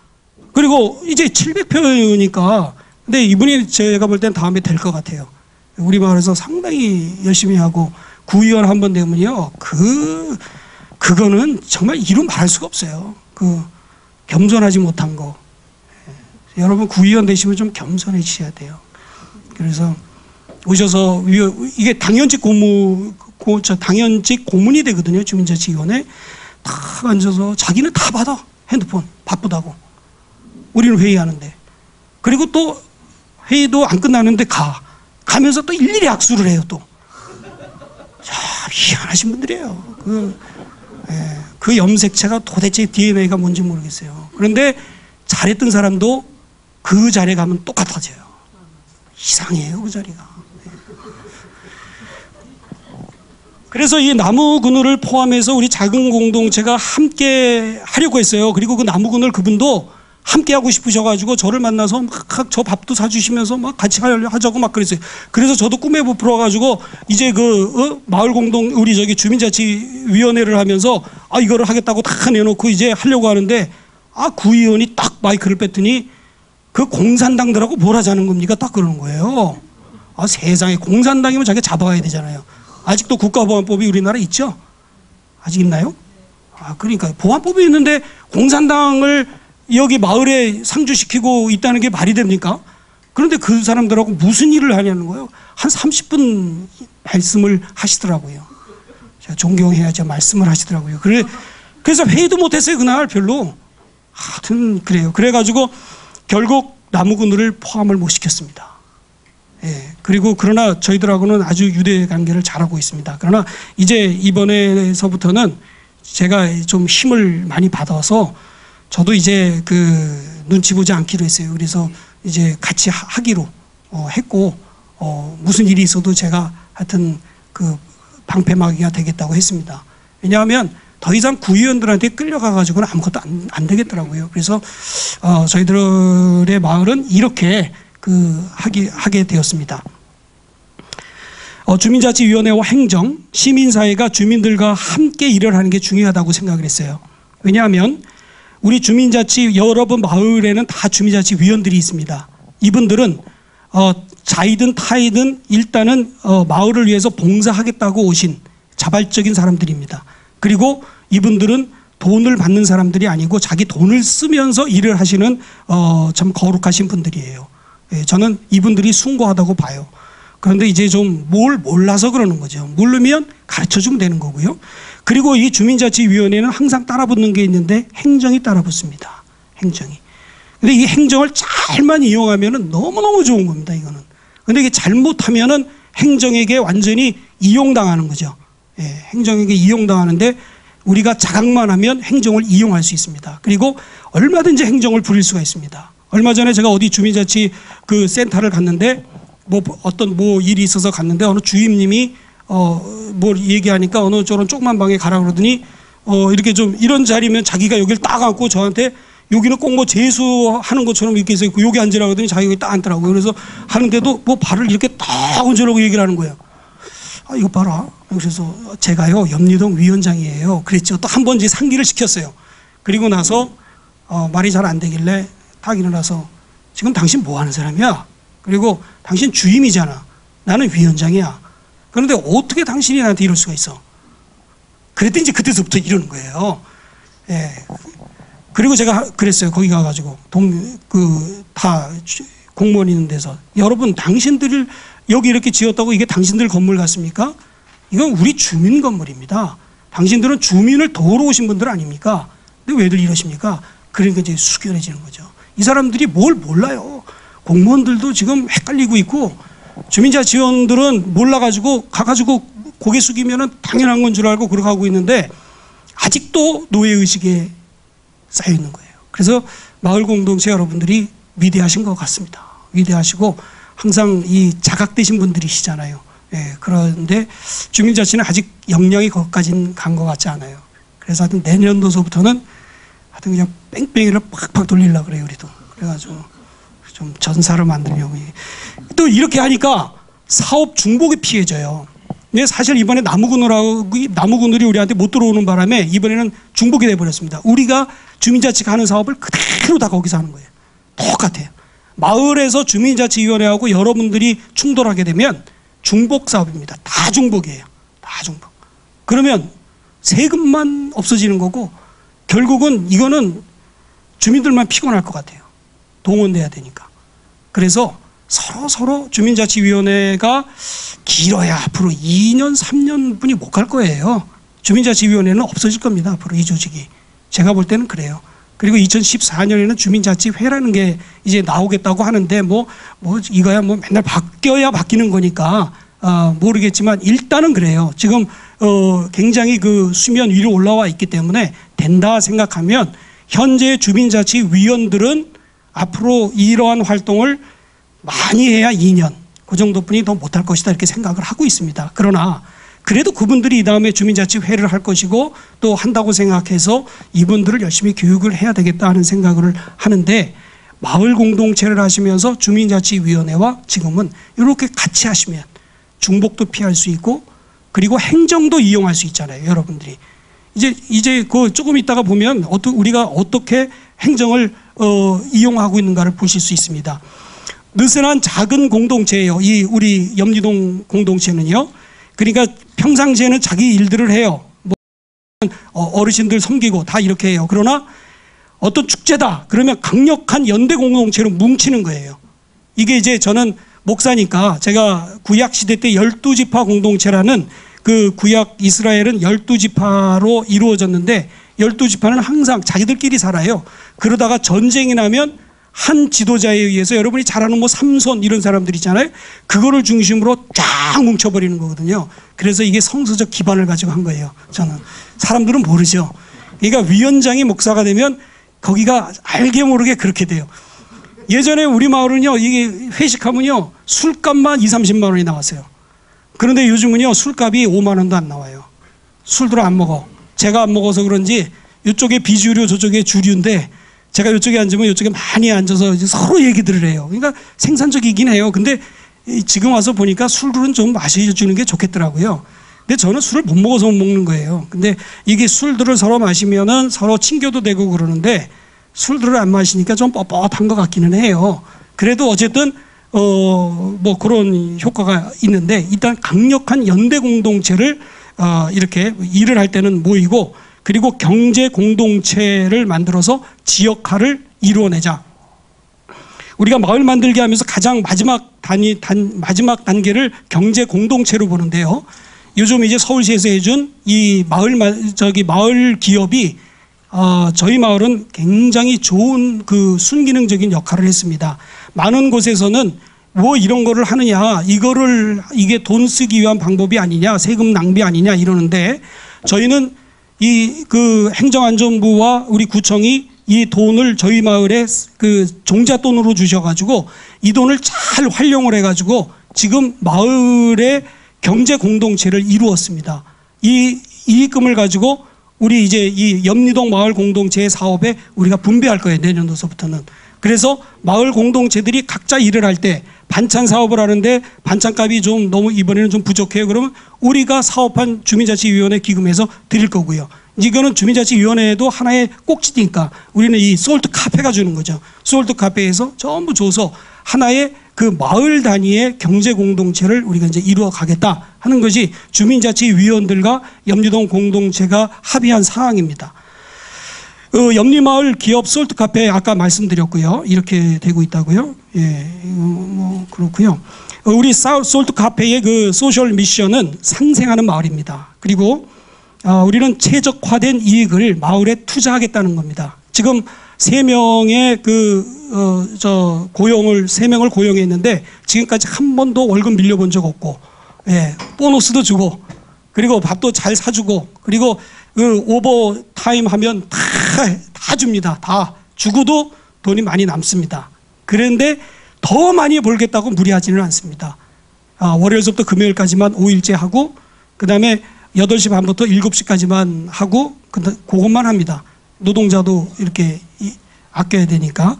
그리고 이제 700표니까 근데 이분이 제가 볼 땐 다음에 될 것 같아요. 우리 마을에서 상당히 열심히 하고 구의원 한 번 되면요, 그거는 정말 이루 말할 수가 없어요. 그 겸손하지 못한 거. 여러분 구의원 되시면 좀 겸손해지셔야 돼요. 그래서 오셔서 이게 당연직 당연직 고문이 되거든요. 주민자치위원회 딱 앉아서 자기는 다 받아. 핸드폰 바쁘다고. 우리는 회의하는데. 그리고 또 회의도 안 끝나는데 가면서 또 일일이 악수를 해요. 또. 참 희한하신 분들이에요. 그 염색체가 도대체 DNA가 뭔지 모르겠어요. 그런데 잘했던 사람도 그 자리에 가면 똑같아져요. 이상해요, 그 자리가. 그래서 이 나무 그늘을 포함해서 우리 작은 공동체가 함께 하려고 했어요. 그리고 그 나무 그늘 그분도 함께 하고 싶으셔가지고 저를 만나서 막 저 밥도 사주시면서 막 같이 하자고 막 그랬어요. 그래서 저도 꿈에 부풀어가지고 이제 마을 공동 우리 저기 주민자치위원회를 하면서 이거를 하겠다고 다 내놓고 이제 하려고 하는데 구의원이 딱 마이크를 뺐더니 그 공산당들하고 뭘 하자는 겁니까? 딱 그러는 거예요. 세상에 공산당이면 자기가 잡아가야 되잖아요. 아직도 국가보안법이 우리나라에 있죠? 아직 있나요? 그러니까 보안법이 있는데 공산당을 여기 마을에 상주시키고 있다는 게 말이 됩니까? 그런데 그 사람들하고 무슨 일을 하냐는 거예요. 한 30분 말씀을 하시더라고요. 제가 존경해야죠. 말씀을 하시더라고요. 그래서 회의도 못했어요. 그날 별로. 하여튼 그래요. 그래가지고 결국 나무 그늘을 포함을 못 시켰습니다. 그리고 그러나 저희들하고는 아주 유대 관계를 잘하고 있습니다. 그러나 이제 이번에서부터는 제가 좀 힘을 많이 받아서 저도 이제 눈치 보지 않기로 했어요. 그래서 이제 같이 하기로 했고 무슨 일이 있어도 제가 하여튼 방패막이가 되겠다고 했습니다. 왜냐하면 더 이상 구의원들한테 끌려가가지고는 아무것도 안 되겠더라고요. 그래서 저희들의 마을은 이렇게 하게 되었습니다. 주민자치위원회와 행정, 시민사회가 주민들과 함께 일을 하는 게 중요하다고 생각을 했어요. 왜냐하면 우리 여러분 마을에는 다 주민자치위원들이 있습니다. 이분들은 자이든 타이든 일단은 마을을 위해서 봉사하겠다고 오신 자발적인 사람들입니다. 그리고 이분들은 돈을 받는 사람들이 아니고 자기 돈을 쓰면서 일을 하시는 참 거룩하신 분들이에요. 저는 이분들이 숭고하다고 봐요. 그런데 이제 좀 뭘 몰라서 그러는 거죠. 모르면 가르쳐주면 되는 거고요. 그리고 이 주민자치위원회는 항상 따라붙는 게 있는데 행정이 따라붙습니다. 행정이. 근데 이 행정을 잘만 이용하면 너무너무 좋은 겁니다. 이거는. 근데 이게 잘못하면은 행정에게 완전히 이용당하는 거죠. 행정에게 이용당하는데 우리가 자각만 하면 행정을 이용할 수 있습니다. 그리고 얼마든지 행정을 부릴 수가 있습니다. 얼마 전에 제가 어디 주민자치 센터를 갔는데 어떤 일이 있어서 갔는데 어느 주임님이 뭘 얘기하니까 어느 저런 조그만 방에 가라 그러더니 이렇게 좀 이런 자리면 자기가 여기를 딱 앉고 저한테 여기는 꼭 재수하는 것처럼 이렇게 해서 여기 앉으라고 그러더니 자기가 여기 딱 앉더라고요. 그래서 하는데도 발을 이렇게 딱 얹으라고 얘기를 하는 거예요. 이거 봐라. 그래서 제가요 염리동 위원장이에요. 그랬죠. 또 한 번 이제 상기를 시켰어요. 그리고 나서 말이 잘 안 되길래 딱 일어나서 지금 당신 뭐 하는 사람이야? 그리고 당신 주임이잖아. 나는 위원장이야. 그런데 어떻게 당신이 나한테 이럴 수가 있어? 그랬더니 이제 그때서부터 이러는 거예요. 그리고 제가 그랬어요. 거기 가가지고 다 공무원 있는 데서 여러분 당신들을 여기 이렇게 지었다고 이게 당신들 건물 같습니까? 이건 우리 주민 건물입니다. 당신들은 주민을 도우러 오신 분들 아닙니까? 근데 왜들 이러십니까? 그러니까 이제 숙연해지는 거죠. 이 사람들이 뭘 몰라요. 공무원들도 지금 헷갈리고 있고 주민자치위원들은 몰라가지고 가가지고 고개 숙이면은 당연한 건 줄 알고 그러고 하고 있는데 아직도 노예의식에 쌓여 있는 거예요. 그래서 마을 공동체 여러분들이 위대하신 것 같습니다. 위대하시고 항상 이 자각되신 분들이시잖아요. 그런데 주민자치는 아직 역량이 거기까지는 간 것 같지 않아요. 그래서 하여튼 내년도서부터는 하여튼 그냥 뺑뺑이를 팍팍 돌리려고 그래요, 우리도. 그래가지고 좀 전사를 만들려고. 또 이렇게 하니까 사업 중복이 피해져요. 근데 사실 이번에 나무 그늘이 우리한테 못 들어오는 바람에 이번에는 중복이 돼버렸습니다. 우리가 주민자치가 하는 사업을 그대로 다 거기서 하는 거예요. 똑같아요. 마을에서 주민자치위원회하고 여러분들이 충돌하게 되면 중복 사업입니다. 다 중복이에요. 다 중복. 그러면 세금만 없어지는 거고 결국은 이거는 주민들만 피곤할 것 같아요. 동원돼야 되니까. 그래서 서로 주민자치위원회가 길어야 앞으로 2년, 3년분이 못 갈 거예요. 주민자치위원회는 없어질 겁니다. 앞으로 이 조직이. 제가 볼 때는 그래요. 그리고 2014년에는 주민자치회라는 게 이제 나오겠다고 하는데 이거야 맨날 바뀌어야 바뀌는 거니까 모르겠지만 일단은 그래요. 지금 굉장히 그 수면 위로 올라와 있기 때문에 된다 생각하면 현재 주민자치위원들은 앞으로 이러한 활동을 많이 해야 2년 그 정도뿐이 더 못할 것이다 이렇게 생각을 하고 있습니다. 그러나 그래도 그분들이 이 다음에 주민자치회를 할 것이고 또 한다고 생각해서 이분들을 열심히 교육을 해야 되겠다 하는 생각을 하는데 마을 공동체를 하시면서 주민자치위원회와 지금은 이렇게 같이 하시면 중복도 피할 수 있고 그리고 행정도 이용할 수 있잖아요. 여러분들이 이제 그 조금 있다가 보면 우리가 어떻게 행정을 이용하고 있는가를 보실 수 있습니다. 느슨한 작은 공동체예요. 이 우리 염리동 공동체는요. 그러니까 평상시에는 자기 일들을 해요. 어르신들 섬기고 다 이렇게 해요. 그러나 어떤 축제다 그러면 강력한 연대 공동체로 뭉치는 거예요. 이게 이제 저는 목사니까 제가 구약 시대 때 12지파 공동체라는 그 구약 이스라엘은 12지파로 이루어졌는데 12지파는 항상 자기들끼리 살아요. 그러다가 전쟁이 나면 한 지도자에 의해서 여러분이 잘 아는 삼손 이런 사람들 있잖아요. 그거를 중심으로 쫙 뭉쳐버리는 거거든요. 그래서 이게 성서적 기반을 가지고 한 거예요. 저는. 사람들은 모르죠. 그러니까 위원장이 목사가 되면 거기가 알게 모르게 그렇게 돼요. 예전에 우리 마을은요, 이게 회식하면요, 술값만 2, 30만 원이 나왔어요. 그런데 요즘은요, 술값이 5만 원도 안 나와요. 술들 안 먹어. 제가 안 먹어서 그런지 이쪽에 비주류, 저쪽에 주류인데 제가 이쪽에 앉으면 이쪽에 많이 앉아서 이제 서로 얘기들을 해요. 그러니까 생산적이긴 해요. 근데 지금 와서 보니까 술들은 좀 마셔주는 게 좋겠더라고요. 근데 저는 술을 못 먹어서 못 먹는 거예요. 근데 이게 술들을 서로 마시면은 서로 친교도 되고 그러는데 술들을 안 마시니까 좀 뻣뻣한 것 같기는 해요. 그래도 어쨌든 그런 효과가 있는데 일단 강력한 연대 공동체를 이렇게 일을 할 때는 모이고 그리고 경제 공동체를 만들어서 지역화를 이루어내자. 우리가 마을 만들기 하면서 가장 마지막 단계를 경제 공동체로 보는데요. 요즘 이제 서울시에서 해준 이 마을 기업이 저희 마을은 굉장히 좋은 그 순기능적인 역할을 했습니다. 많은 곳에서는 이런 거를 하느냐, 이게 돈 쓰기 위한 방법이 아니냐, 세금 낭비 아니냐 이러는데 저희는 그 행정안전부와 우리 구청이 이 돈을 저희 마을에 그 종잣돈으로 주셔가지고 이 돈을 잘 활용을 해가지고 지금 마을의 경제 공동체를 이루었습니다. 이 이익금을 가지고 우리 이제 이 염리동 마을 공동체의 사업에 우리가 분배할 거예요. 내년도서부터는. 그래서 마을 공동체들이 각자 일을 할 때 반찬 사업을 하는데 반찬값이 좀 너무 이번에는 좀 부족해요. 그러면 우리가 사업한 주민자치위원회 기금에서 드릴 거고요. 이거는 주민자치위원회에도 하나의 꼭지니까 우리는 이 솔트 카페가 주는 거죠. 솔트 카페에서 전부 줘서 하나의 그 마을 단위의 경제 공동체를 우리가 이제 이루어 가겠다 하는 것이 주민자치위원들과 염리동 공동체가 합의한 사항입니다. 염리마을 기업 솔트 카페 아까 말씀드렸고요. 이렇게 되고 있다고요. 예, 그렇고요. 우리 솔트 카페의 그 소셜 미션은 상생하는 마을입니다. 그리고 우리는 최적화된 이익을 마을에 투자하겠다는 겁니다. 지금 3명의 고용을 3명을 고용했는데 지금까지 한 번도 월급 밀려본 적 없고, 예, 보너스도 주고, 그리고 밥도 잘 사주고, 그리고 그 오버 타임 하면 다 줍니다. 다 주고도 돈이 많이 남습니다. 그런데 더 많이 벌겠다고 무리하지는 않습니다. 월요일부터 금요일까지만 5일째 하고, 그 다음에 8시 반부터 7시까지만 하고, 그것만 합니다. 노동자도 이렇게 아껴야 되니까.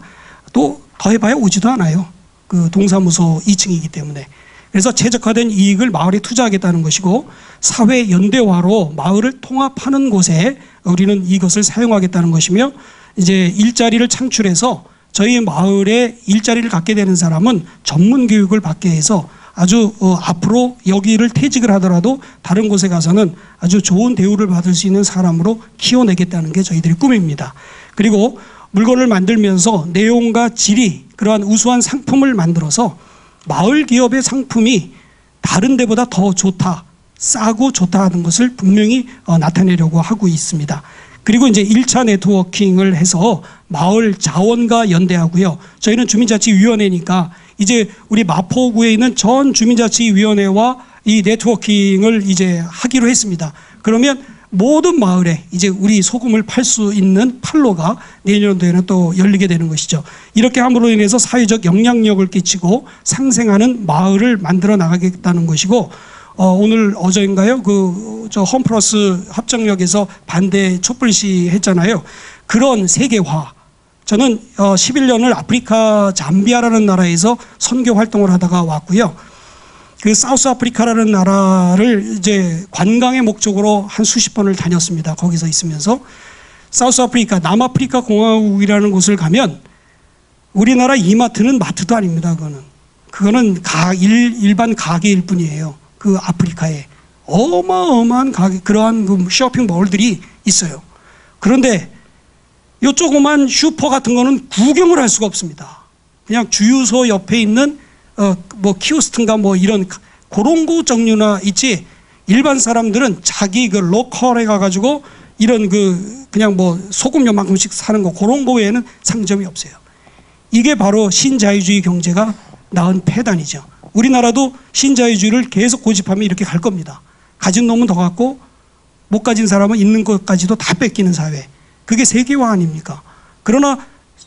또 더 해봐야 오지도 않아요. 그 동사무소 2층이기 때문에. 그래서 최적화된 이익을 마을에 투자하겠다는 것이고, 사회 연대화로 마을을 통합하는 곳에 우리는 이것을 사용하겠다는 것이며, 이제 일자리를 창출해서 저희 마을에 일자리를 갖게 되는 사람은 전문 교육을 받게 해서 아주 앞으로 여기를 퇴직을 하더라도 다른 곳에 가서는 아주 좋은 대우를 받을 수 있는 사람으로 키워내겠다는 게 저희들의 꿈입니다. 그리고 물건을 만들면서 내용과 질이 그러한 우수한 상품을 만들어서 마을 기업의 상품이 다른 데보다 더 좋다, 싸고 좋다 하는 것을 분명히 나타내려고 하고 있습니다. 그리고 이제 1차 네트워킹을 해서 마을 자원과 연대하고요. 저희는 주민자치위원회니까 이제 우리 마포구에 있는 전 주민자치위원회와 이 네트워킹을 이제 하기로 했습니다. 그러면 모든 마을에 이제 우리 소금을 팔 수 있는 판로가 내년도에는 또 열리게 되는 것이죠. 이렇게 함으로 인해서 사회적 영향력을 끼치고 상생하는 마을을 만들어 나가겠다는 것이고, 오늘 어제인가요? 저 홈플러스 합정역에서 반대 촛불시 했잖아요. 그런 세계화. 저는 11년을 아프리카 잠비아라는 나라에서 선교 활동을 하다가 왔고요. 그 사우스 아프리카라는 나라를 이제 관광의 목적으로 한 수십 번을 다녔습니다. 거기서 있으면서 사우스 아프리카, 남아프리카 공화국이라는 곳을 가면 우리나라 이마트는 마트도 아닙니다. 그거는 일반 가게일 뿐이에요. 그 아프리카에 어마어마한 가게, 그러한 그 쇼핑몰들이 있어요. 그런데 요 조그만 슈퍼 같은 거는 구경을 할 수가 없습니다. 그냥 주유소 옆에 있는 뭐 키오스트인가 뭐 이런 그런 거 종류나 있지, 일반 사람들은 자기 그 로컬에 가가지고 이런 그냥 뭐 소금 요만큼씩 사는 거 그런 거 외에는 상점이 없어요. 이게 바로 신자유주의 경제가 낳은 폐단이죠. 우리나라도 신자유주의를 계속 고집하면 이렇게 갈 겁니다. 가진 놈은 더 갖고 못 가진 사람은 있는 것까지도 다 뺏기는 사회. 그게 세계화 아닙니까? 그러나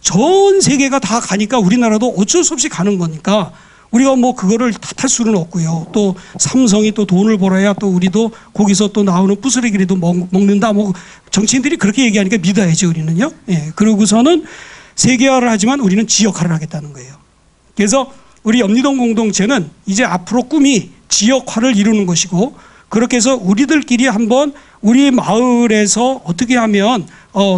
전 세계가 다 가니까 우리나라도 어쩔 수 없이 가는 거니까 우리가 뭐 그거를 탓할 수는 없고요. 또 삼성이 또 돈을 벌어야 또 우리도 거기서 또 나오는 부스러기라도 먹는다. 뭐 정치인들이 그렇게 얘기하니까 믿어야지 우리는요. 예. 그러고서는 세계화를 하지만 우리는 지역화를 하겠다는 거예요. 그래서 우리 염리동 공동체는 이제 앞으로 꿈이 지역화를 이루는 것이고, 그렇게 해서 우리들끼리 한번 우리 마을에서 어떻게 하면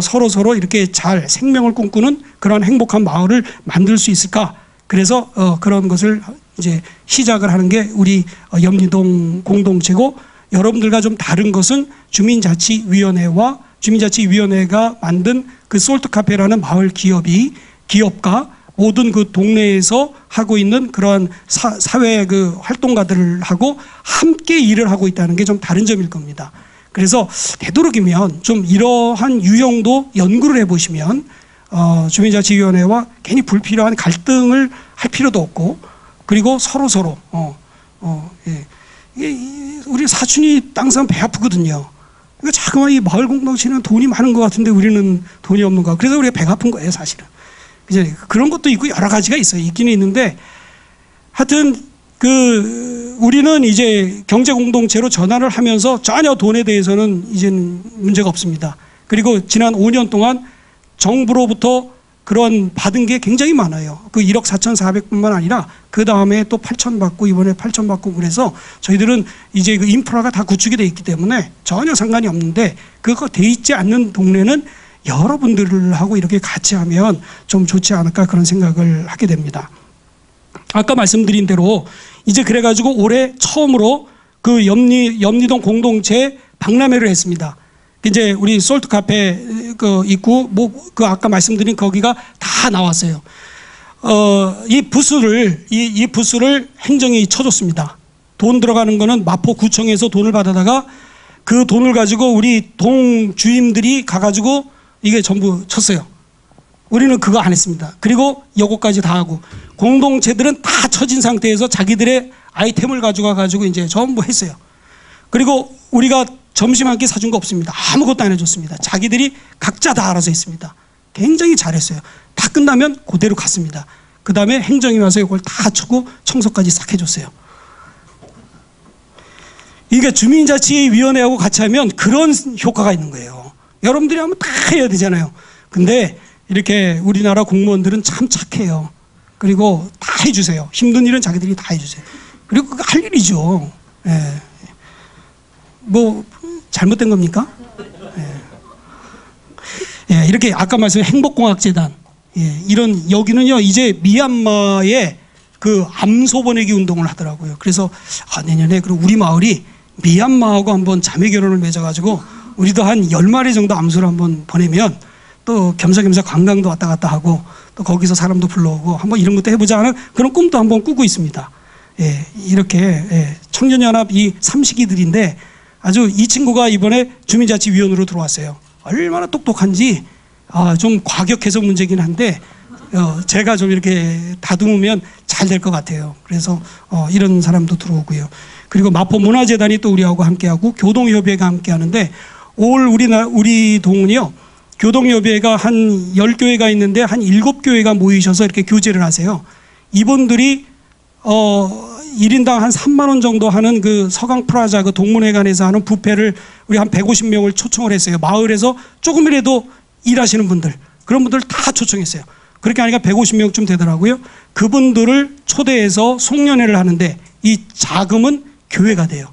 서로 이렇게 잘 생명을 꿈꾸는 그런 행복한 마을을 만들 수 있을까? 그래서 그런 것을 이제 시작을 하는 게 우리 염리동 공동체고, 여러분들과 좀 다른 것은 주민자치위원회와 주민자치위원회가 만든 그 솔트카페라는 마을 기업가 모든 그 동네에서 하고 있는 그러한 사회 그 활동가들하고 함께 일을 하고 있다는 게 좀 다른 점일 겁니다. 그래서 되도록이면 좀 이러한 유형도 연구를 해보시면 주민자치위원회와 괜히 불필요한 갈등을 할 필요도 없고, 그리고 서로 예. 우리 사촌이 땅 사면 배 아프거든요. 그러니까 자꾸만 이 마을 공동체는 돈이 많은 것 같은데 우리는 돈이 없는가. 그래서 우리가 배가 아픈 거예요, 사실은. 이제 그런 것도 있고 여러 가지가 있어요. 있기는 있는데, 하여튼 우리는 이제 경제 공동체로 전환을 하면서 전혀 돈에 대해서는 이제는 문제가 없습니다. 그리고 지난 5년 동안 정부로부터 그런 받은 게 굉장히 많아요. 그 1억 4,400뿐만 아니라 그 다음에 또 8천 받고 이번에 8천 받고, 그래서 저희들은 이제 그 인프라가 다 구축이 돼 있기 때문에 전혀 상관이 없는데, 그거 돼 있지 않는 동네는 여러분들하고 이렇게 같이 하면 좀 좋지 않을까 그런 생각을 하게 됩니다. 아까 말씀드린 대로 이제 그래가지고 올해 처음으로 그 염리동 공동체 박람회를 했습니다. 이제 우리 솔트 카페 있고 그 아까 말씀드린 거기가 다 나왔어요. 이 부스를 행정이 쳐줬습니다. 돈 들어가는 거는 마포구청에서 돈을 받아다가 그 돈을 가지고 우리 동 주임들이 가가지고 이게 전부 쳤어요. 우리는 그거 안 했습니다. 그리고 요거까지 다 하고, 공동체들은 다 쳐진 상태에서 자기들의 아이템을 가지고 이제 전부 했어요. 그리고 우리가 점심 한 끼 사준 거 없습니다. 아무것도 안 해줬습니다. 자기들이 각자 다 알아서 했습니다. 굉장히 잘했어요. 다 끝나면 그대로 갔습니다. 그 다음에 행정이 와서 이걸 다 치고 청소까지 싹 해줬어요. 이게 주민자치위원회하고 같이 하면 그런 효과가 있는 거예요. 여러분들이 하면 다 해야 되잖아요. 근데 이렇게 우리나라 공무원들은 참 착해요. 그리고 다 해주세요. 힘든 일은 자기들이 다 해주세요. 그리고 그거 할 일이죠. 예. 뭐 잘못된 겁니까? 예. 예, 이렇게 아까 말씀드린 행복공학재단, 예, 이런 여기는요 이제 미얀마에 그 암소 보내기 운동을 하더라고요. 그래서 내년에 그럼 우리 마을이 미얀마하고 한번 자매 결혼을 맺어가지고 우리도 한 10마리 정도 암소를 한번 보내면 또 겸사겸사 관광도 왔다 갔다 하고 또 거기서 사람도 불러오고 한번 이런 것도 해보자 하는 그런 꿈도 한번 꾸고 있습니다. 예, 이렇게 청년연합 이 삼식이들인데 아주 이 친구가 이번에 주민자치위원으로 들어왔어요. 얼마나 똑똑한지 좀 과격해서 문제긴 한데 제가 좀 이렇게 다듬으면 잘 될 것 같아요. 그래서 이런 사람도 들어오고요. 그리고 마포문화재단이 또 우리하고 함께하고 교동협의회가 함께하는데 올 우리 동은요 교동협의회가 한 10교회가 있는데 한 7교회가 모이셔서 이렇게 교제를 하세요. 이분들이 1인당 한 3만 원 정도 하는 그 서강 프라자 그 동문회관에서 하는 뷔페를 우리 한 150명을 초청을 했어요. 마을에서 조금이라도 일하시는 분들 그런 분들 다 초청했어요. 그렇게 하니까 150명쯤 되더라고요. 그분들을 초대해서 송년회를 하는데 이 자금은 교회가 돼요.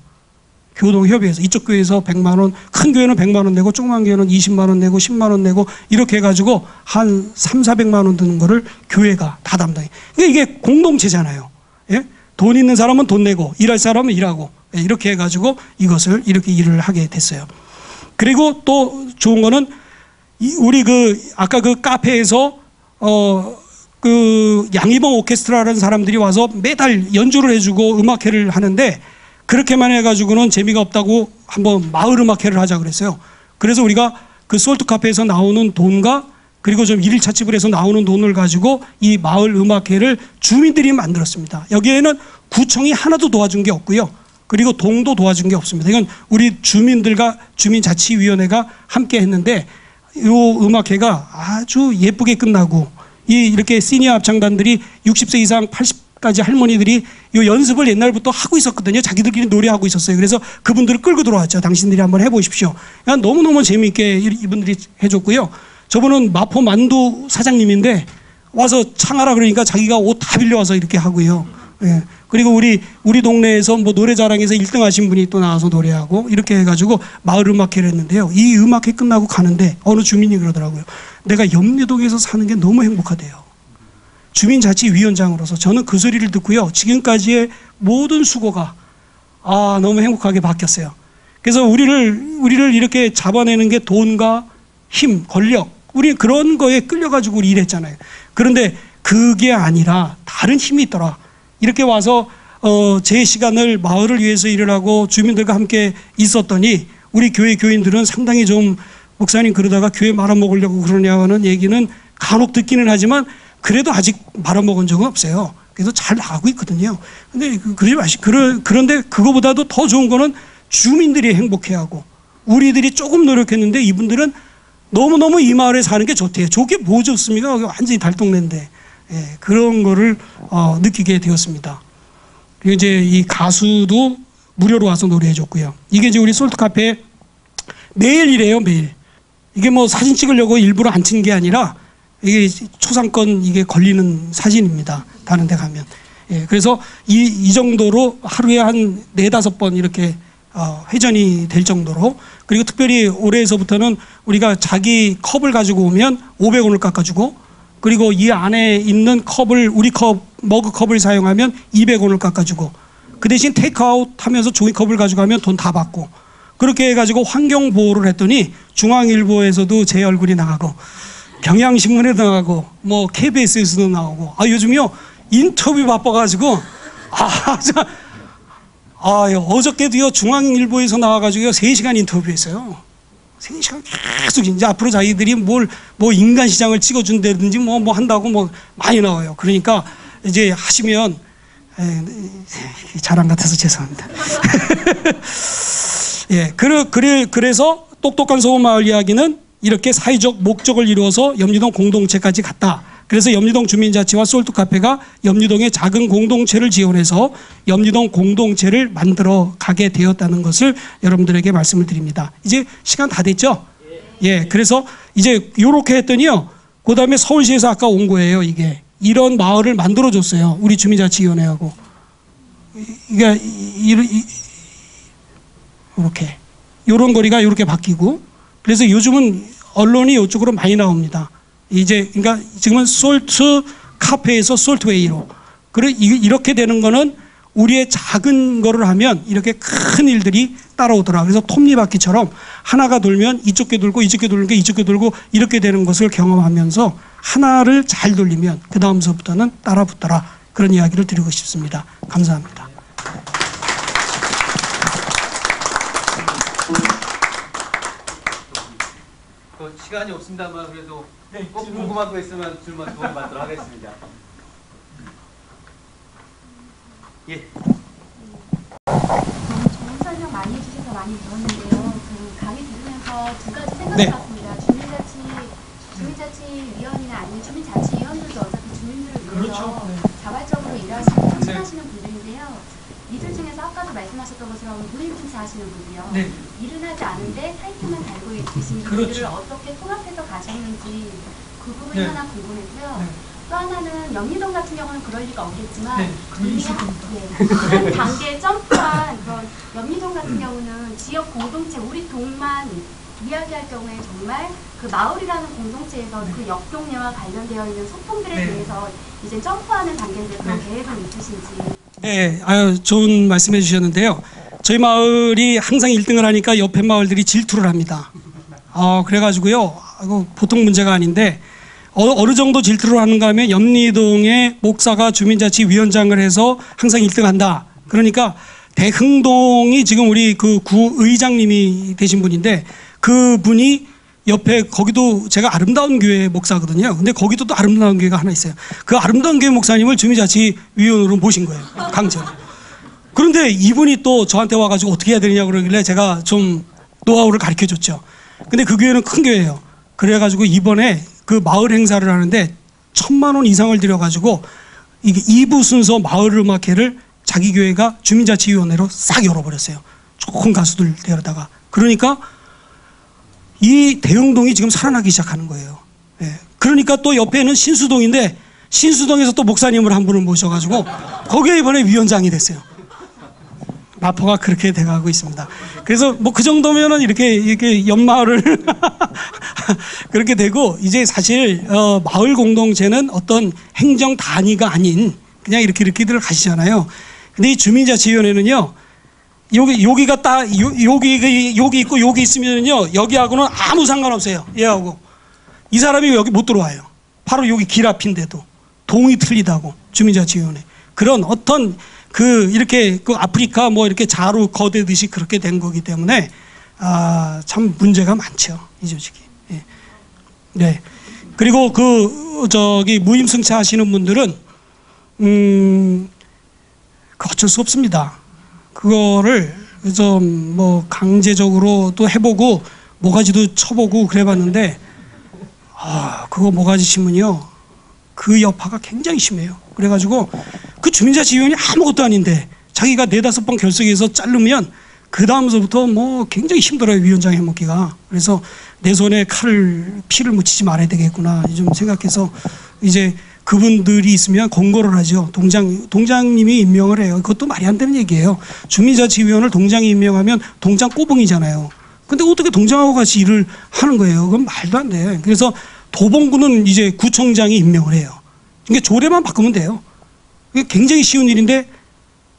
교동협의회에서 이쪽 교회에서 100만 원, 큰 교회는 100만 원 내고 조그만 교회는 20만 원 내고 10만 원 내고 이렇게 해가지고 한 3, 400만 원 드는 거를 교회가 다 담당해. 이게 공동체잖아요. 예? 돈 있는 사람은 돈 내고 일할 사람은 일하고 이렇게 해가지고 이것을 이렇게 일을 하게 됐어요. 그리고 또 좋은 거는 우리 아까 그 카페에서 그 양희봉 오케스트라라는 사람들이 와서 매달 연주를 해주고 음악회를 하는데 그렇게만 해가지고는 재미가 없다고 한번 마을 음악회를 하자 그랬어요. 그래서 우리가 그 솔트 카페에서 나오는 돈과 그리고 좀 일일차 지불해서 나오는 돈을 가지고 이 마을 음악회를 주민들이 만들었습니다. 여기에는 구청이 하나도 도와준 게 없고요. 그리고 동도 도와준 게 없습니다. 이건 우리 주민들과 주민자치위원회가 함께 했는데 이 음악회가 아주 예쁘게 끝나고 이렇게 시니어 합창단들이 60세 이상 80까지 할머니들이 이 연습을 옛날부터 하고 있었거든요. 자기들끼리 노래하고 있었어요. 그래서 그분들을 끌고 들어왔죠. 당신들이 한번 해보십시오. 너무너무 재미있게 이분들이 해줬고요. 저분은 마포 만두 사장님인데 와서 창하라 그러니까 자기가 옷 다 빌려와서 이렇게 하고요. 예. 그리고 우리 동네에서 뭐 노래자랑에서 1등 하신 분이 또 나와서 노래하고 이렇게 해가지고 마을 음악회를 했는데요. 이 음악회 끝나고 가는데 어느 주민이 그러더라고요. 내가 염려동에서 사는 게 너무 행복하대요. 주민자치위원장으로서 저는 그 소리를 듣고요. 지금까지의 모든 수고가 너무 행복하게 바뀌었어요. 그래서 우리를 이렇게 잡아내는 게 돈과 힘, 권력, 우리 그런 거에 끌려가지고 우리 일했잖아요. 그런데 그게 아니라 다른 힘이 있더라. 이렇게 와서 제 시간을 마을을 위해서 일을 하고 주민들과 함께 있었더니 우리 교회 교인들은 상당히 좀 목사님 그러다가 교회 말아먹으려고 그러냐는 얘기는 간혹 듣기는 하지만 그래도 아직 말아먹은 적은 없어요. 그래서 잘 나가고 있거든요. 근데 그러지 마시고 그런데 그거보다도 더 좋은 거는 주민들이 행복해하고 우리들이 조금 노력했는데 이분들은 너무너무 이 마을에 사는 게 좋대요. 좋게 뭐 좋습니까? 완전히 달동네인데. 예, 그런 거를 느끼게 되었습니다. 그리고 이제 이 가수도 무료로 와서 노래해 줬고요. 이게 이제 우리 솔트 카페 매일 이래요, 매일. 이게 뭐 사진 찍으려고 일부러 안 찍은 게 아니라 이게 초상권 이게 걸리는 사진입니다. 다른 데 가면. 예, 그래서 이 정도로 하루에 한 4-5번 이렇게 회전이 될 정도로 그리고 특별히 올해에서부터는 우리가 자기 컵을 가지고 오면 500원을 깎아주고 그리고 이 안에 있는 컵을 우리 컵 머그컵을 사용하면 200원을 깎아주고 그 대신 테이크아웃 하면서 종이컵을 가져가면 돈 다 받고 그렇게 해가지고 환경보호를 했더니 중앙일보에서도 제 얼굴이 나가고 경향신문에도 나가고 뭐 KBS에서도 나오고 요즘요 인터뷰 바빠가지고 어저께도요 중앙일보에서 나와가지고요 3시간 인터뷰했어요. 3시간 계속 이제 앞으로 자기들이 뭐 인간 시장을 찍어준다든지 뭐 한다고 뭐 많이 나와요. 그러니까 이제 하시면 자랑 같아서 죄송합니다. 예, 그래서 똑똑한 소마을 이야기는 이렇게 사회적 목적을 이루어서 염리동 공동체까지 갔다. 그래서 염리동 주민자치와 솔트 카페가 염리동의 작은 공동체를 지원해서 염리동 공동체를 만들어 가게 되었다는 것을 여러분들에게 말씀을 드립니다. 이제 시간 다 됐죠? 예, 그래서 이제 요렇게 했더니요. 그 다음에 서울시에서 아까 온 거예요, 이게. 이런 마을을 만들어줬어요. 우리 주민자치위원회하고. 이게, 이렇게. 요런 거리가 이렇게 바뀌고. 그래서 요즘은 언론이 이쪽으로 많이 나옵니다. 이제 그러니까 지금은 솔트 카페에서 솔트웨이로. 그래 이렇게 되는 거는 우리의 작은 거를 하면 이렇게 큰 일들이 따라오더라. 그래서 톱니바퀴처럼 하나가 돌면 이쪽에 돌고 이쪽에 돌고 이쪽에 돌고 이렇게 되는 것을 경험하면서 하나를 잘 돌리면 그 다음서부터는 따라 붙더라. 그런 이야기를 드리고 싶습니다. 감사합니다. 시간이 없습니다만 그래도 꼭 궁금한 거 있으면 질문 받도록 하겠습니다. 예. 좋은 설명 많이 해주셔서 많이 배웠는데요. 그 강의 들으면서 두 가지 생각이 났습니다. 주민자치위원이나 아니면 주민자치위원들도 어차피 주민들을 위해서 자발적으로 일하시고 헌신하시는 분들인데요. 이들 중에서 아까도 말씀하셨던 것처럼 무임승차 하시는 분이요. 일은 하지 않은데 타이틀만 달고 계신 분들을 어떻게 통합해서 가셨는지 그 부분이 하나 궁금했고요. 또 하나는 영리동 같은 경우는 그럴 리가 없겠지만 이미 한 단계 점프한 그런 영리동 같은 경우는 지역 공동체 우리 동만 이야기할 경우에 정말 그 마을이라는 공동체에서 그 옆동네와 관련되어 있는 소통들에 대해서 이제 점프하는 단계인데 그런 계획은 있으신지. 네, 좋은 말씀해 주셨는데요. 저희 마을이 항상 1등을 하니까 옆에 마을들이 질투를 합니다. 그래가지고요, 보통 문제가 아닌데 어느 정도 질투를 하는가 하면 염리동의 목사가 주민자치위원장을 해서 항상 1등한다. 그러니까 대흥동이 지금 우리 그 구의장님이 되신 분인데 그분이 옆에 거기도 제가 아름다운 교회 목사거든요. 근데 거기도 또 아름다운 교회가 하나 있어요. 그 아름다운 교회 목사님을 주민자치위원으로 모신 거예요. 강제로. 그런데 이분이 또 저한테 와가지고 어떻게 해야 되느냐 그러길래 제가 좀 노하우를 가르쳐 줬죠. 근데 그 교회는 큰 교회예요. 그래가지고 이번에 그 마을 행사를 하는데 1,000만 원 이상을 들여가지고 이게 2부 순서 마을 음악회를 자기 교회가 주민자치위원회로 싹 열어버렸어요. 좋은 가수들 데려다가. 그러니까 이 대흥동이 지금 살아나기 시작하는 거예요. 예. 그러니까 또 옆에는 신수동인데 신수동에서 또 목사님을 한 분을 모셔가지고 거기에 이번에 위원장이 됐어요. 마포가 그렇게 돼가고 있습니다. 그래서 뭐 그 정도면은 이렇게 연마을을 그렇게 되고 이제 사실 마을 공동체는 어떤 행정 단위가 아닌 그냥 이렇게들 가시잖아요. 근데 이 주민자치위원회는요. 여기가 딱 여기 있고 여기 있으면요 여기하고는 아무 상관없어요. 얘하고 이 사람이 여기 못 들어와요. 바로 여기 길 앞인데도 동이 틀리다고 주민자치위원회 그런 어떤 이렇게 그 아프리카 뭐 이렇게 자루 거대듯이 그렇게 된 거기 때문에 참 문제가 많죠 이 조직이. 예. 네. 그리고 무임승차 하시는 분들은 어쩔 수 없습니다. 그거를 좀 뭐 강제적으로 또 해보고 모가지도 쳐보고 그래봤는데 그거 모가지 치면요 그 여파가 굉장히 심해요. 그래가지고 그 주민자치위원이 아무것도 아닌데 자기가 4-5번 결석해서 자르면 그 다음서부터 뭐 굉장히 힘들어요 위원장 해먹기가. 그래서 내 손에 피를 묻히지 말아야 되겠구나 좀 생각해서 이제 그분들이 있으면 공고를 하죠. 동장님이 임명을 해요. 그것도 말이 안 되는 얘기예요. 주민자치위원을 동장이 임명하면 동장 꼬붕이잖아요. 근데 어떻게 동장하고 같이 일을 하는 거예요? 그건 말도 안 돼. 그래서 도봉구는 이제 구청장이 임명을 해요. 그러니까 조례만 바꾸면 돼요. 그게 굉장히 쉬운 일인데